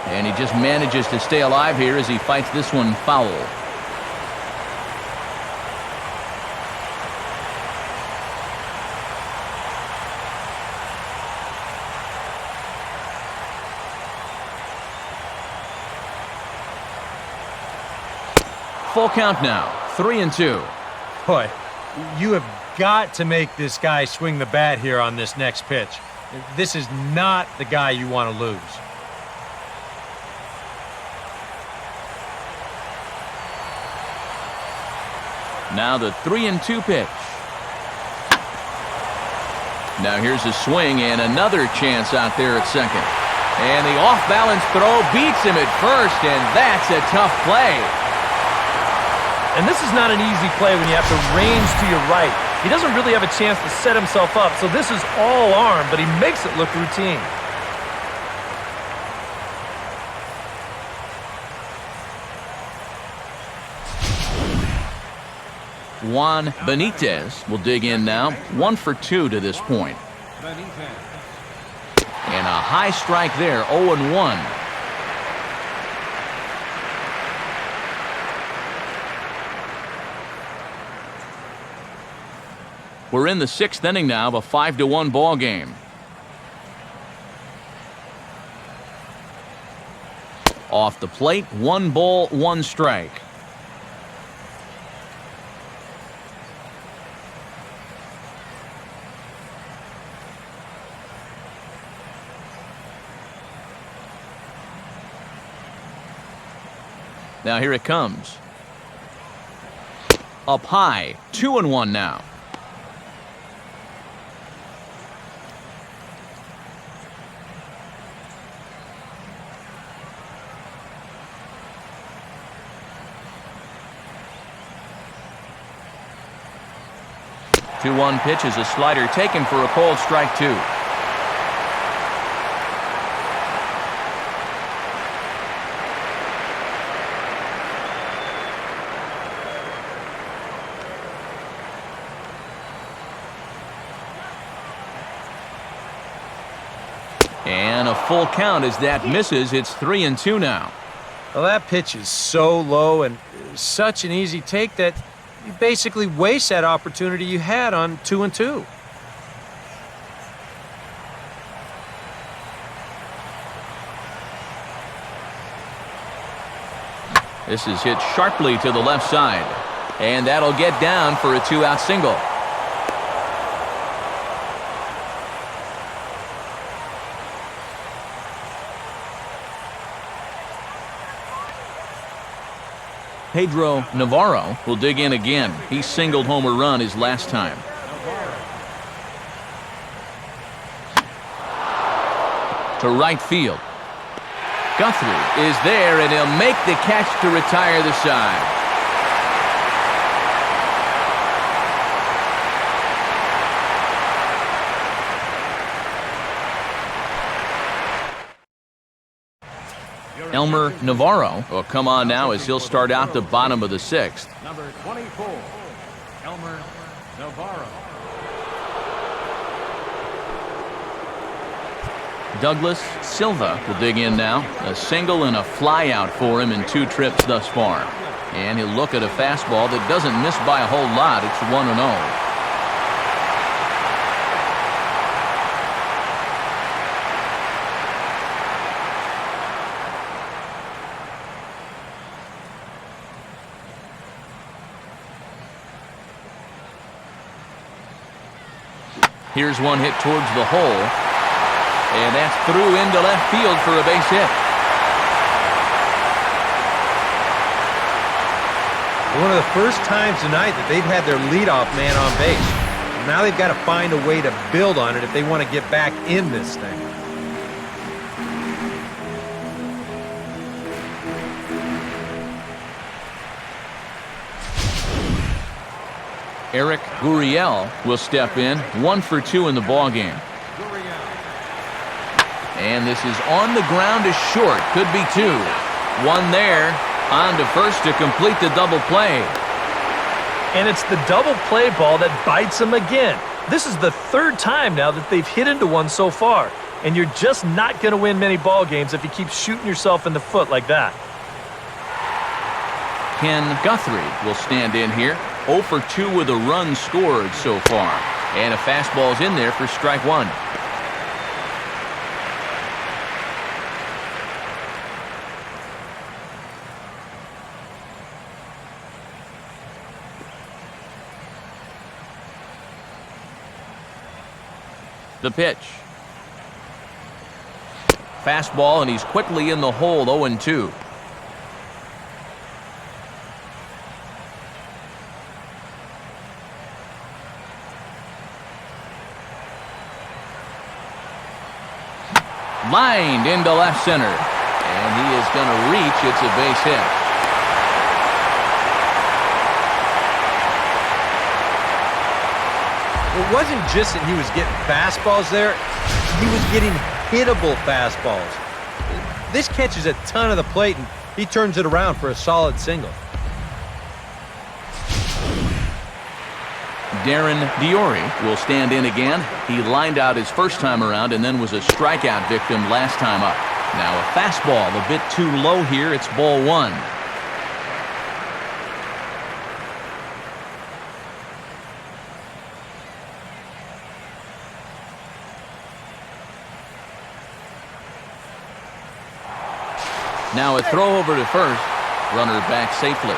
And he just manages to stay alive here as he fights this one foul. Full count now, 3-2. Boy, you have got to make this guy swing the bat here on this next pitch. This is not the guy you want to lose. Now the 3-2 pitch. Now here's a swing and another chance out there at second. And the off-balance throw beats him at first, and that's a tough play. And this is not an easy play when you have to range to your right. He doesn't really have a chance to set himself up, so this is all arm, but he makes it look routine. Juan Benitez will dig in now. 1 for 2 to this point. And a high strike there, 0-1. We're in the 6th inning now of a 5-1 ball game. Off the plate, 1 ball, 1 strike. Now here it comes. Up high, 2-1 now. The 2-1 pitch is a slider taken for a called strike 2. And a full count as that misses. It's 3-2 now. Well, that pitch is so low and such an easy take that you basically waste that opportunity you had on 2-2. This is hit sharply to the left side. And that'll get down for a 2-out single. Pedro Navarro will dig in again. He singled home a run his last time. To right field. Guthrie is there, and he'll make the catch to retire the side. Elmer Navarro will come on now as he'll start out the bottom of the 6th. Number 24, Elmer Navarro. Douglas Silva will dig in now. A single and a fly out for him in 2 trips thus far. And he'll look at a fastball that doesn't miss by a whole lot. It's 1-0. Here's one hit towards the hole, and that's through into left field for a base hit. one of the first times tonight that they've had their leadoff man on base. Now they've got to find a way to build on it if they want to get back in this thing. Eric Gurriel will step in, 1 for 2 in the ballgame. And this is on the ground to short. Could be 2. 1 there. On to first to complete the double play. And it's the double play ball that bites them again. This is the 3rd time now that they've hit into one so far. And you're just not going to win many ball games if you keep shooting yourself in the foot like that. Ken Guthrie will stand in here. 0 for 2 with a run scored so far. And a fastball's in there for strike 1. The pitch. Fastball, and he's quickly in the hole, 0-2. Lined into left center. And he is going to reach. It's a base hit. It wasn't just that he was getting fastballs there. He was getting hittable fastballs. This catches a ton of the plate, and he turns it around for a solid single. Darren Diori will stand in again. He lined out his first time around and then was a strikeout victim last time up. Now a fastball a bit too low here. It's ball 1. Now a throw over to first. Runner back safely.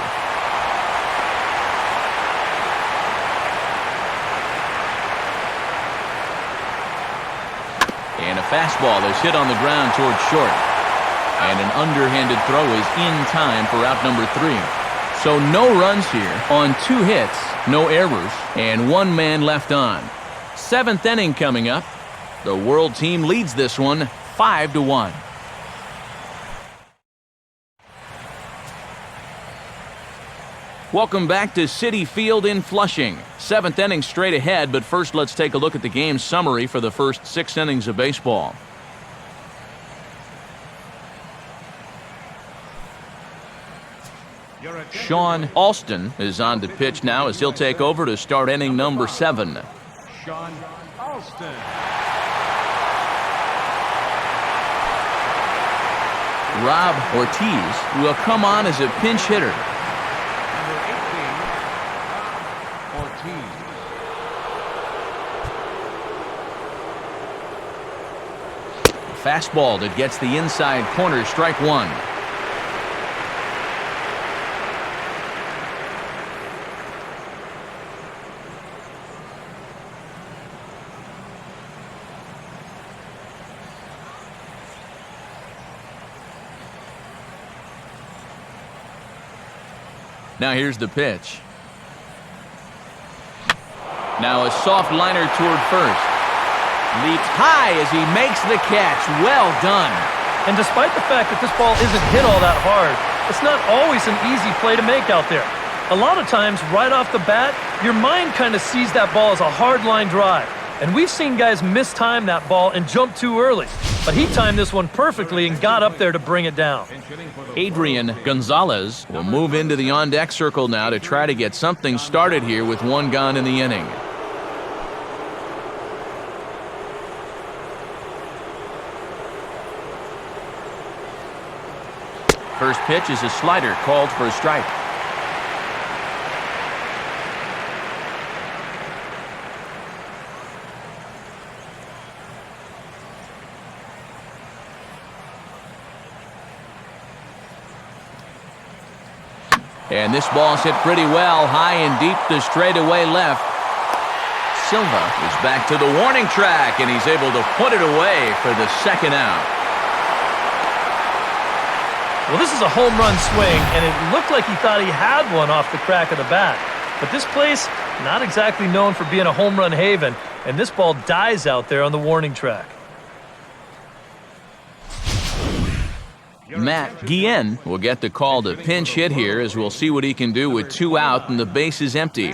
And a fastball is hit on the ground towards short. And an underhanded throw is in time for out number 3. So no runs here on 2 hits, no errors, and 1 man left on. 7th inning coming up. The World team leads this one 5-1. Welcome back to Citi Field in Flushing. 7th inning straight ahead, but first let's take a look at the game summary for the first 6 innings of baseball. Sean Alston is on to pitch now as he'll take over to start inning number 7. Sean Alston. Rob Ortiz will come on as a pinch hitter. Fastball that gets the inside corner, strike 1. Now here's the pitch. Now a soft liner toward first. Leaps high as he makes the catch. Well done. And despite the fact that this ball isn't hit all that hard, it's not always an easy play to make out there. A lot of times, right off the bat, your mind kind of sees that ball as a hard line drive. And we've seen guys mistime that ball and jump too early. But he timed this one perfectly and got up there to bring it down. Adrian Gonzalez will move into the on-deck circle now to try to get something started here with 1 gone in the inning. First pitch is a slider called for a strike. And this ball's hit pretty well, high and deep to straightaway left. Silva is back to the warning track, and he's able to put it away for the 2nd out. Well, this is a home run swing, and it looked like he thought he had one off the crack of the bat. But this place, not exactly known for being a home run haven, and this ball dies out there on the warning track. Matt Guillen will get the call to pinch hit here, as we'll see what he can do with 2 out and the base is empty.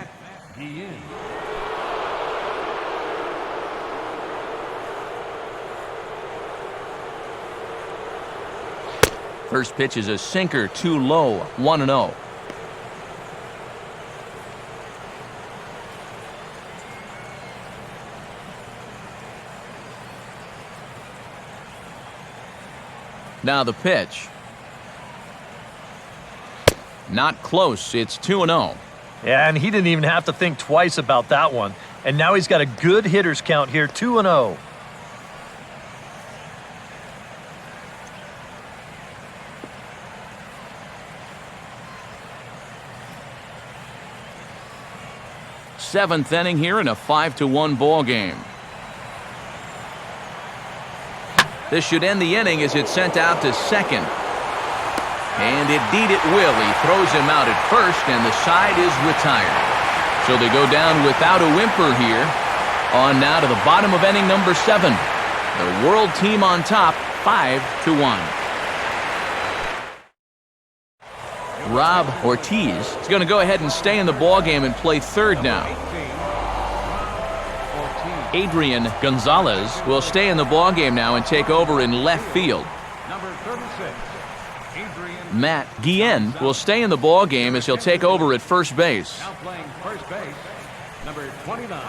First pitch is a sinker, too low, 1-0. Now the pitch. Not close. It's 2-0. Yeah, and he didn't even have to think twice about that one. And now he's got a good hitter's count here, 2-0. Seventh inning here in a 5-1 ball game. This should end the inning as it's sent out to second. And indeed it will. He throws him out at first, and the side is retired. So they go down without a whimper here. On now to the bottom of inning number 7. The world team on top, 5-1. Rob Ortiz is going to go ahead and stay in the ballgame and play third now. Adrian Gonzalez will stay in the ballgame now and take over in left field. Number 36, Adrian. Matt Guillen will stay in the ballgame as he'll take over at first base. Now playing first base, number 29.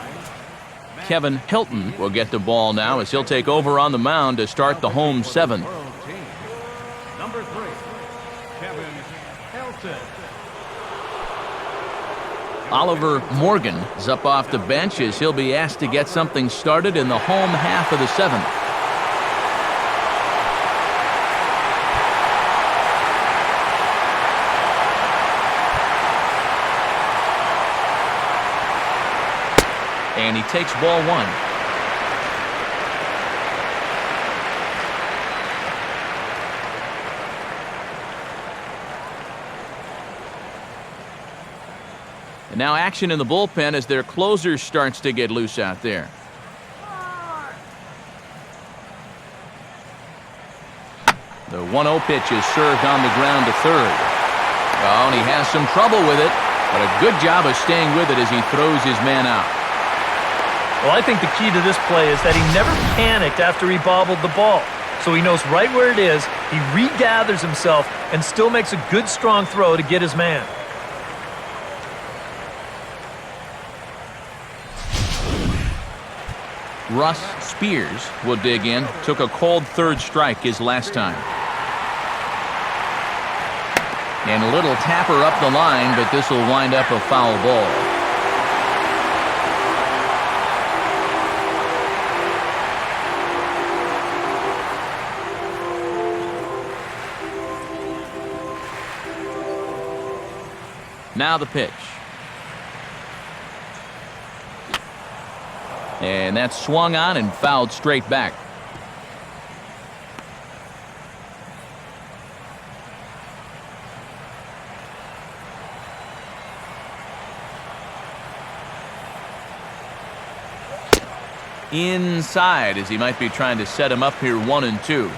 Kevin Hilton will get the ball now as he'll take over on the mound to start the home 7th. World team. Number 3, Kevin Hilton. Oliver Morgan is up off the bench as he'll be asked to get something started in the home half of the 7th. And he takes ball 1. And now action in the bullpen as their closer starts to get loose out there. The 1-0 pitch is served on the ground to third. Oh, and he has some trouble with it, but a good job of staying with it as he throws his man out. Well, I think the key to this play is that he never panicked after he bobbled the ball. So he knows right where it is, he regathers himself, and still makes a good, strong throw to get his man. Russ Spears will dig in. Took a cold third strike his last time. And a little tapper up the line, but this will wind up a foul ball. Now the pitch. And that's swung on and fouled straight back. Inside as he might be trying to set him up here 1-2.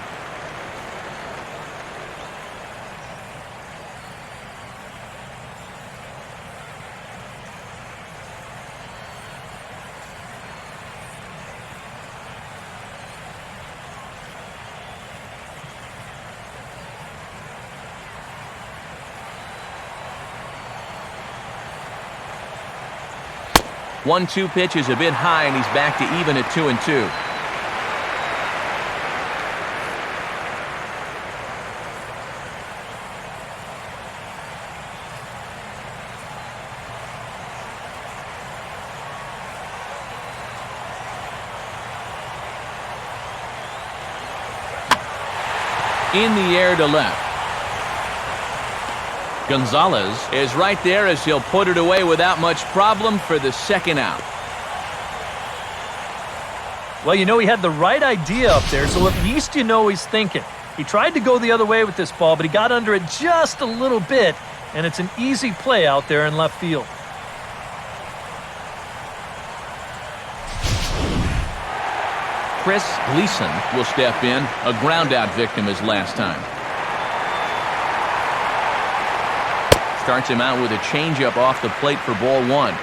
One-two pitch is a bit high, and he's back to even at 2-2. In the air to left. Gonzalez is right there as he'll put it away without much problem for the second out. Well, you know he had the right idea up there, so at least you know he's thinking. He tried to go the other way with this ball, but he got under it just a little bit, and it's an easy play out there in left field. Chris Gleason will step in, a ground-out victim his last time. Starts him out with a changeup off the plate for ball one.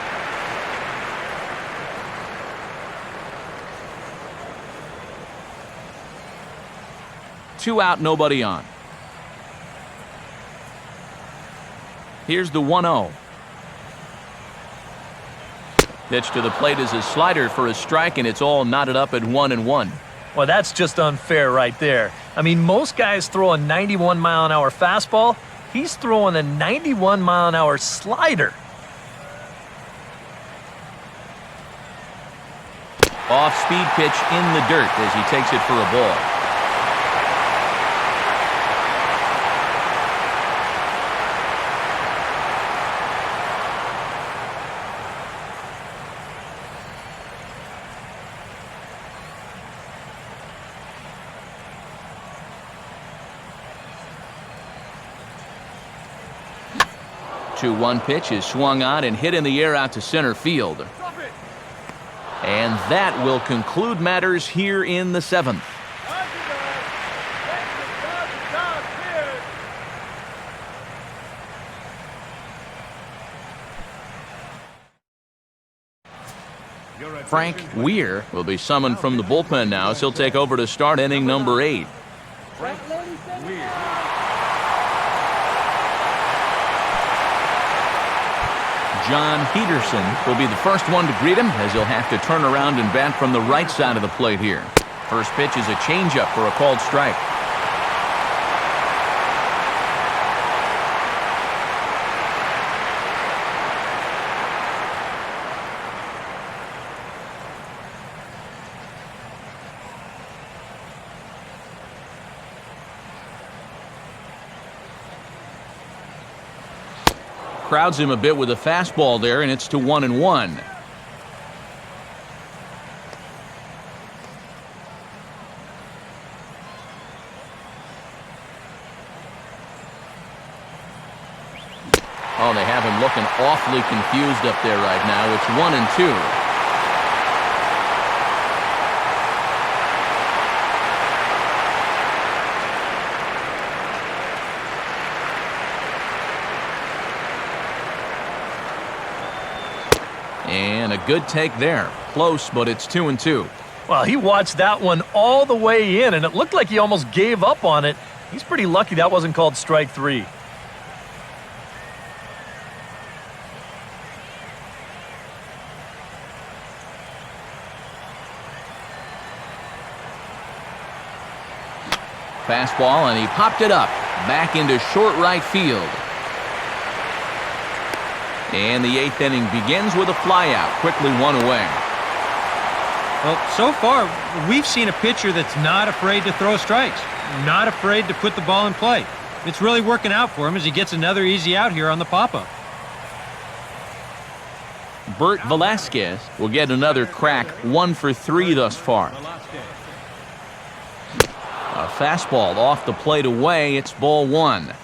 Two out, nobody on. Here's the 1-0. Pitch to the plate is a slider for a strike, and it's all knotted up at 1-1. Well, that's just unfair right there. I mean, most guys throw a 91-mile-an-hour fastball. He's throwing a 91-mile-an-hour slider. Off-speed pitch in the dirt as he takes it for a ball. One pitch is swung on and hit in the air out to center field. And that will conclude matters here in the seventh. Frank Weir will be summoned from the bullpen now as he'll take over to start inning number 8. John Peterson will be the first one to greet him as he'll have to turn around and bat from the right side of the plate here. First pitch is a changeup for a called strike. Crowds him a bit with a fastball there, and it's to 1-1. Oh, they have him looking awfully confused up there right now. It's 1-2. And a good take there. Close, but it's 2-2. Well, he watched that one all the way in, and it looked like he almost gave up on it. He's pretty lucky that wasn't called strike 3. Fastball, and he popped it up. Back into short right field. And the 8th inning begins with a flyout, quickly one away. Well, so far, we've seen a pitcher that's not afraid to throw strikes, not afraid to put the ball in play. It's really working out for him as he gets another easy out here on the pop-up. Bert Velasquez will get another crack, 1 for 3 thus far. A fastball off the plate away, it's ball 1.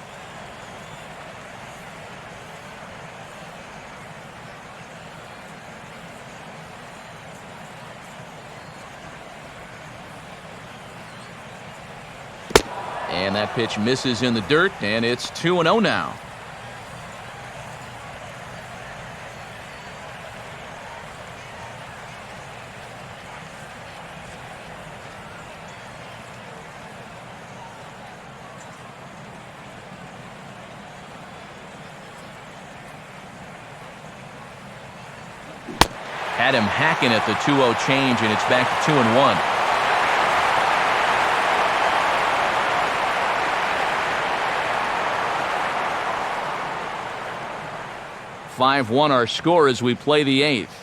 And that pitch misses in the dirt, and it's 2-0 now. Had him hacking at the 2-0 change, and it's back to 2-1. 5-1 our score as we play the 8th.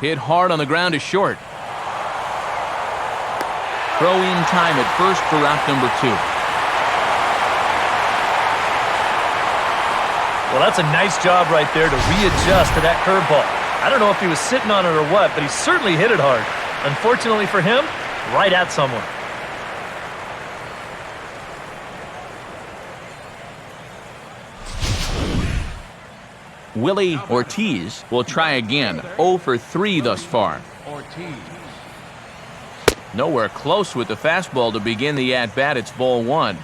Hit hard on the ground to short. Throw in time at first for out number 2. Well, that's a nice job right there to readjust to that curveball. I don't know if he was sitting on it or what, but he certainly hit it hard. Unfortunately for him, right at someone. Willie Ortiz will try again. 0 for 3 thus far. Ortiz. Nowhere close with the fastball to begin the at-bat. It's ball 1.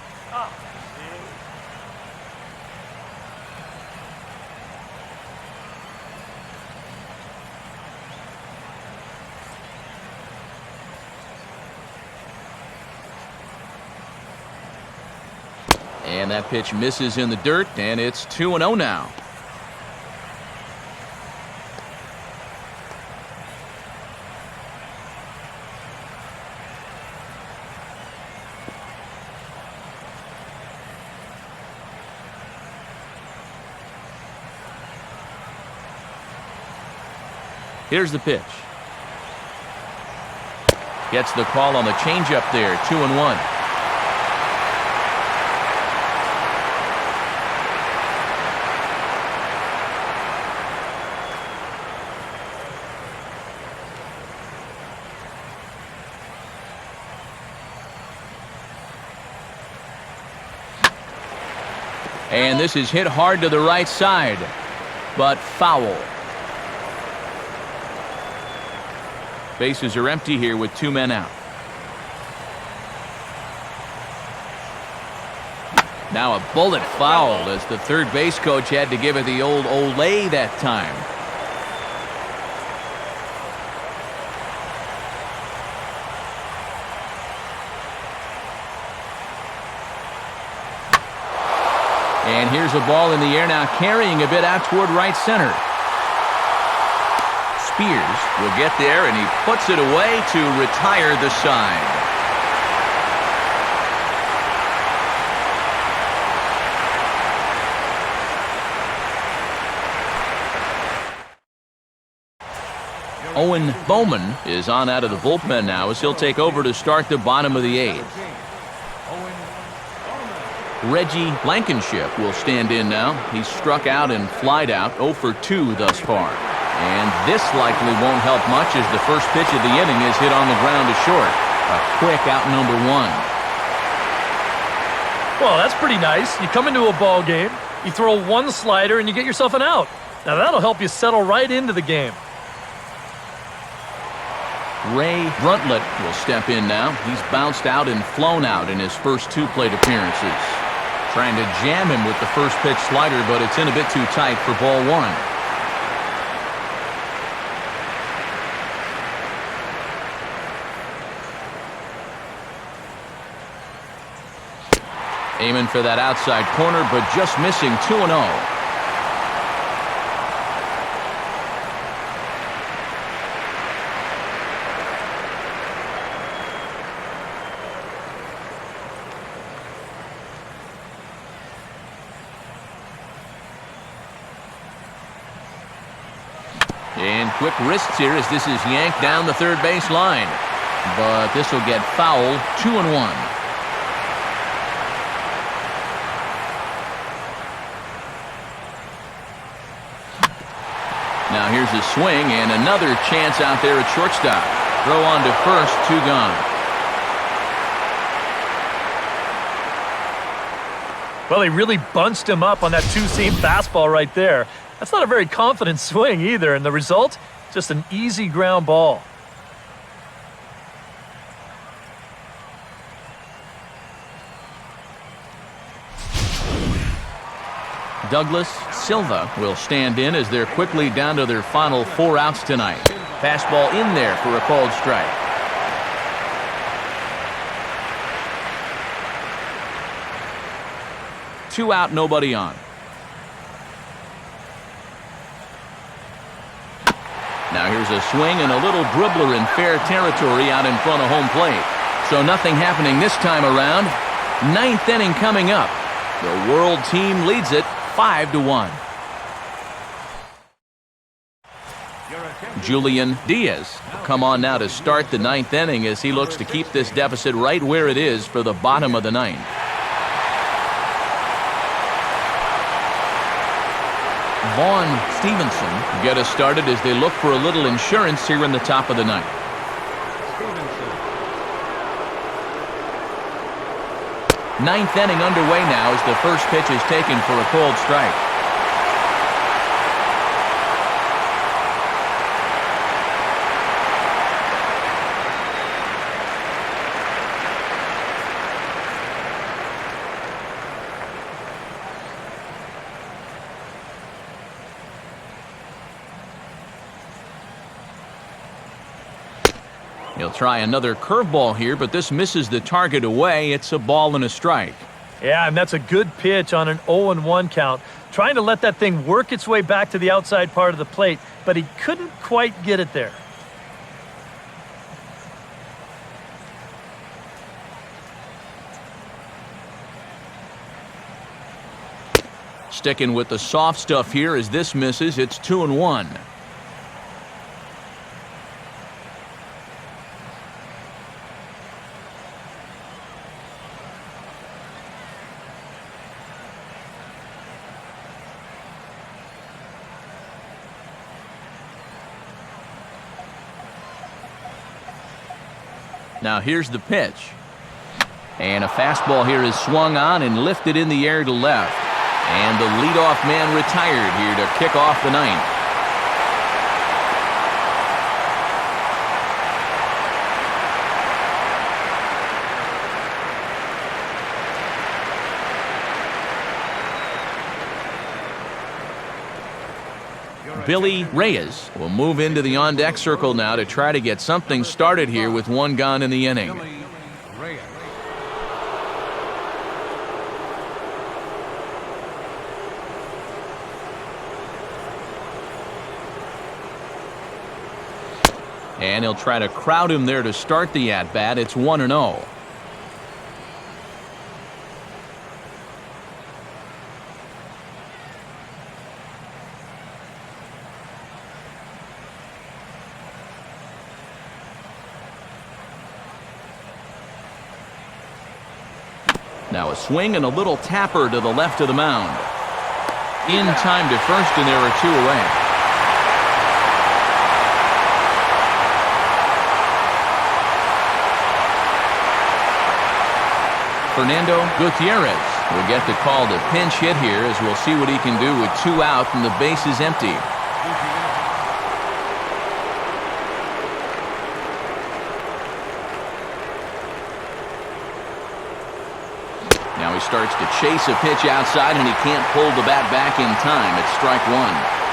And that pitch misses in the dirt, and it's 2-0 now. Here's the pitch. Gets the call on the changeup there, 2-1. And this is hit hard to the right side, but foul. Bases are empty here with 2 men out. Now a bullet foul as the third base coach had to give it the old Olay that time. And here's a ball in the air now, carrying a bit out toward right center. Spears will get there, and he puts it away to retire the side. Owen Bowman is on out of the bullpen now as he'll take over to start the bottom of the 8th. Reggie Blankenship will stand in now. He's struck out and flied out, 0 for 2 thus far. And this likely won't help much as the first pitch of the inning is hit on the ground to short. A quick out number 1. Well, that's pretty nice. You come into a ball game, you throw one slider, and you get yourself an out. Now that'll help you settle right into the game. Ray Bruntlett will step in now. He's bounced out and flown out in his first 2 plate appearances. Trying to jam him with the first pitch slider, but it's in a bit too tight for ball 1. Aiming for that outside corner, but just missing, 2-0. And quick wrists here as this is yanked down the third base line. But this will get foul, 2-1. Now here's a swing and another chance out there at shortstop. Throw on to first, 2 gone. Well, he really bunched him up on that 2-seam fastball right there. That's not a very confident swing either, and the result, just an easy ground ball. Douglas Silva will stand in as they're quickly down to their final 4 outs tonight. Fastball in there for a called strike. Two out, nobody on. Now here's a swing and a little dribbler in fair territory out in front of home plate. So nothing happening this time around. 9th inning coming up. The World team leads it 5-1. Julian Diaz will come on now to start the 9th inning as he looks to keep this deficit right where it is for the bottom of the 9th. Vaughn Stevenson get us started as they look for a little insurance here in the top of the 9th. Ninth inning underway now as the first pitch is taken for a cold strike. He'll try another curveball here, but this misses the target away. It's a ball and a strike. Yeah, and that's a good pitch on an 0-1 count. Trying to let that thing work its way back to the outside part of the plate, but he couldn't quite get it there. Sticking with the soft stuff here as this misses. It's 2-1. Now here's the pitch. And a fastball here is swung on and lifted in the air to left. And the leadoff man retired here to kick off the ninth. Billy Reyes will move into the on-deck circle now to try to get something started here with one gone in the inning. And he'll try to crowd him there to start the at-bat. It's 1-0. Now a swing and a little tapper to the left of the mound. In time to first, and there are two away. Fernando Gutierrez will get the call to pinch hit here, as we'll see what he can do with two out and the base is empty. Now he starts to chase a pitch outside, and he can't pull the bat back in time. It's strike one.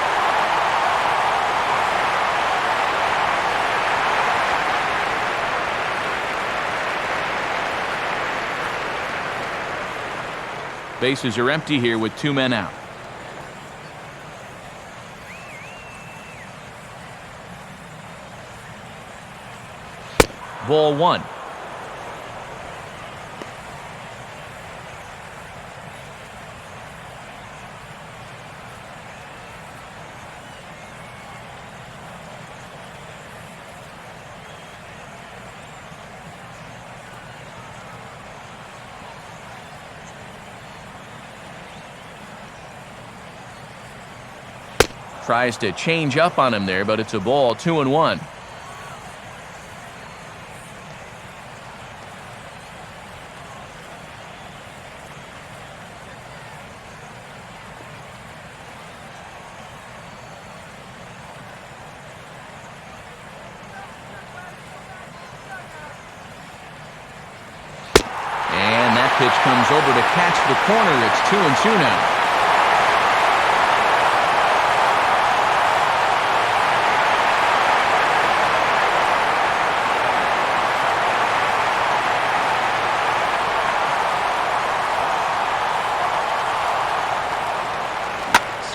Bases are empty here with two men out. Ball one. Tries to change up on him there, but it's a ball, 2-1. And that pitch comes over to catch the corner. It's 2-2 now.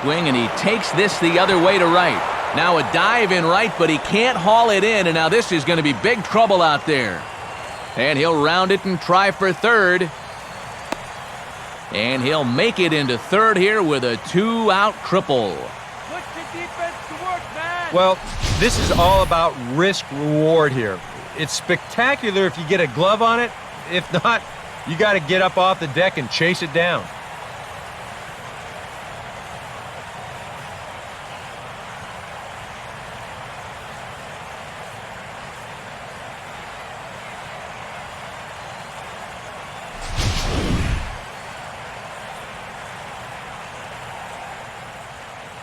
Swing, and he takes this the other way to right. Now a dive in right, but he can't haul it in, and now this is going to be big trouble out there. And he'll round it and try for third. And he'll make it into third here with a two-out triple. Put the defense to work, man. Well, this is all about risk-reward here. It's spectacular if you get a glove on it. If not, you got to get up off the deck and chase it down.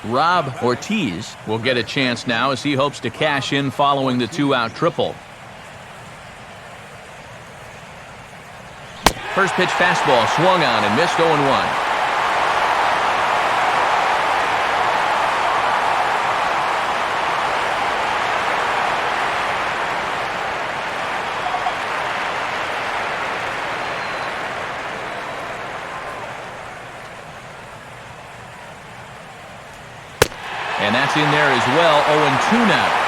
Rob Ortiz will get a chance now as he hopes to cash in following the two-out triple. First pitch fastball swung on and missed 0-1. And that's in there as well, 0-2 now.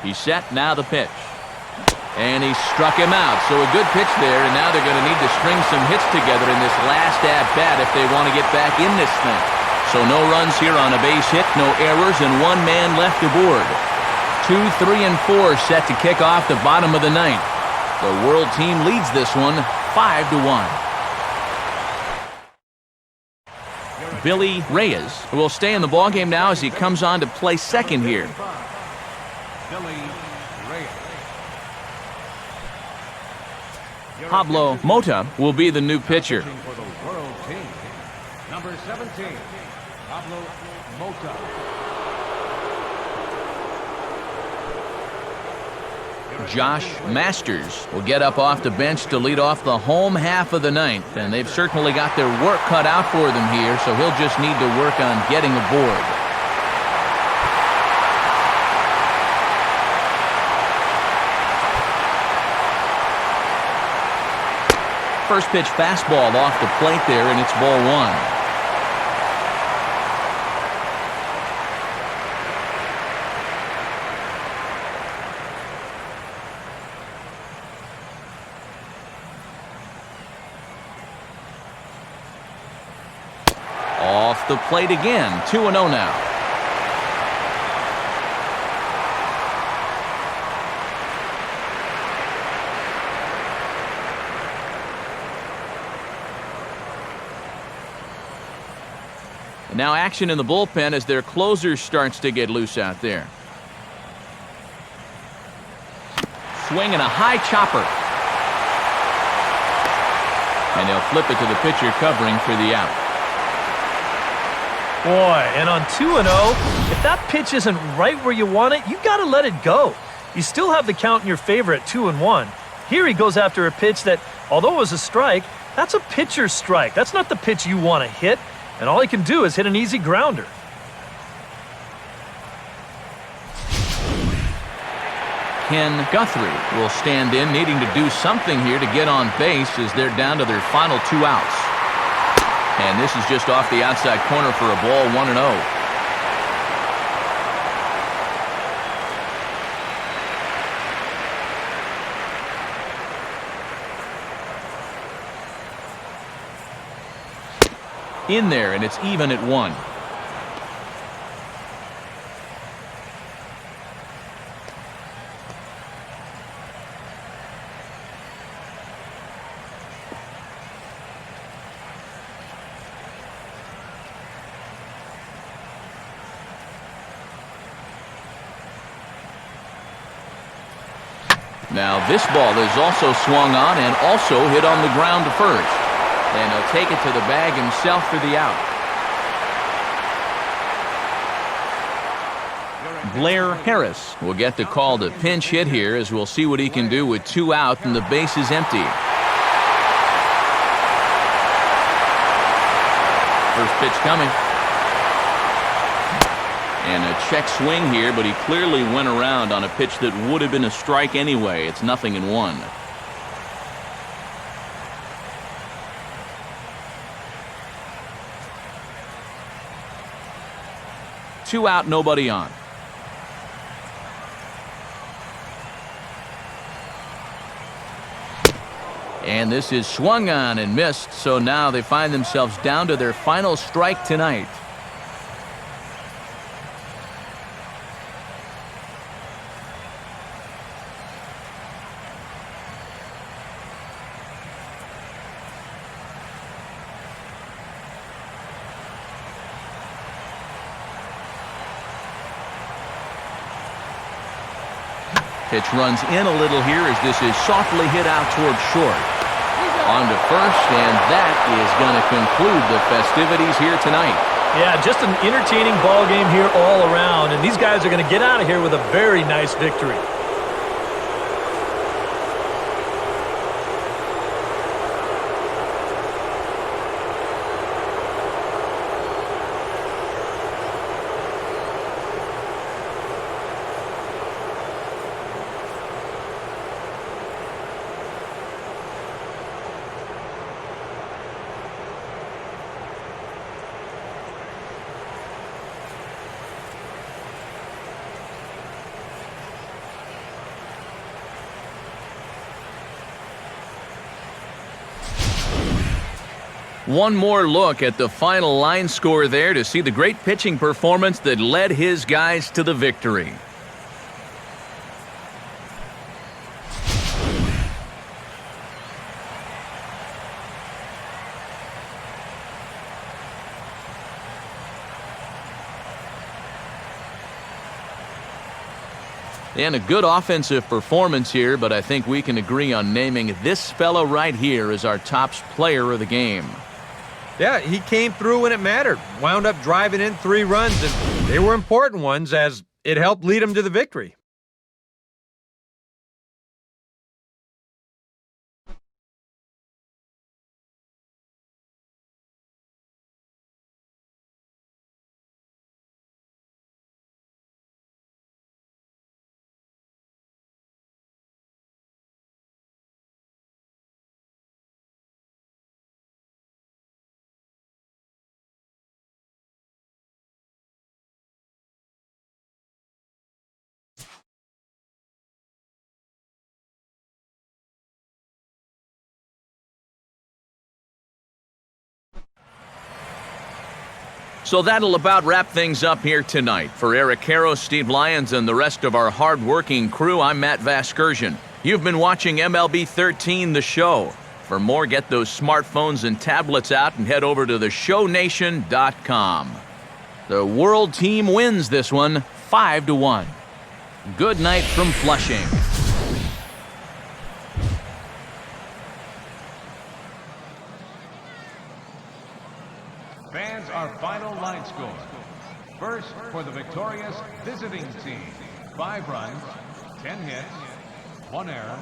He's set, now the pitch. And he struck him out, so a good pitch there, and now they're going to need to string some hits together in this last at-bat if they want to get back in this thing. So no runs here on a base hit, no errors, and one man left aboard. 2, 3, and 4 set to kick off the bottom of the ninth. The World team leads this one 5-1. Billy Reyes will stay in the ballgame now as he comes on to play second here. Billy Reyes. Pablo Mota will be the new pitcher. For the World team, number 17, Pablo Mota. Josh Masters will get up off the bench to lead off the home half of the ninth, and they've certainly got their work cut out for them here, so he'll just need to work on getting aboard. First pitch fastball off the plate there, and it's ball one. Off the plate again, 2-0 now. Now action in the bullpen as their closer starts to get loose out there. Swing and a high chopper. And they'll flip it to the pitcher covering for the out. Boy, and on 2-0, if that pitch isn't right where you want it, you got to let it go. You still have the count in your favor at 2-1. Here he goes after a pitch that, although it was a strike, that's a pitcher's strike. That's not the pitch you want to hit. And all he can do is hit an easy grounder. Ken Guthrie will stand in, needing to do something here to get on base as they're down to their final 2 outs. And this is just off the outside corner for a ball, 1-0. In there, and it's even at 1. Now this ball is also swung on and also hit on the ground to first. And he'll take it to the bag himself for the out. Blair Harris will get the call to pinch hit here as we'll see what he can do with 2 out and the base is empty. First pitch coming. And a check swing here, but he clearly went around on a pitch that would have been a strike anyway. It's 0-1. Two out, nobody on. And this is swung on and missed, so now they find themselves down to their final strike tonight. Pitch runs in a little here as this is softly hit out towards short. On to first, and that is going to conclude the festivities here tonight. Yeah, just an entertaining ball game here all around, and these guys are going to get out of here with a very nice victory. One more look at the final line score there to see the great pitching performance that led his guys to the victory. And a good offensive performance here, but I think we can agree on naming this fellow right here as our top player of the game. Yeah, he came through when it mattered. Wound up driving in 3 runs, and they were important ones as it helped lead him to the victory. So that'll about wrap things up here tonight. For Eric Caro, Steve Lyons, and the rest of our hard-working crew, I'm Matt Vasgersian. You've been watching MLB 13, The Show. For more, get those smartphones and tablets out and head over to theshownation.com. The world team wins this one, 5-1. Good night from Flushing. Fans, our final line score. First, for the victorious visiting team, 5 runs, 10 hits, 1 error,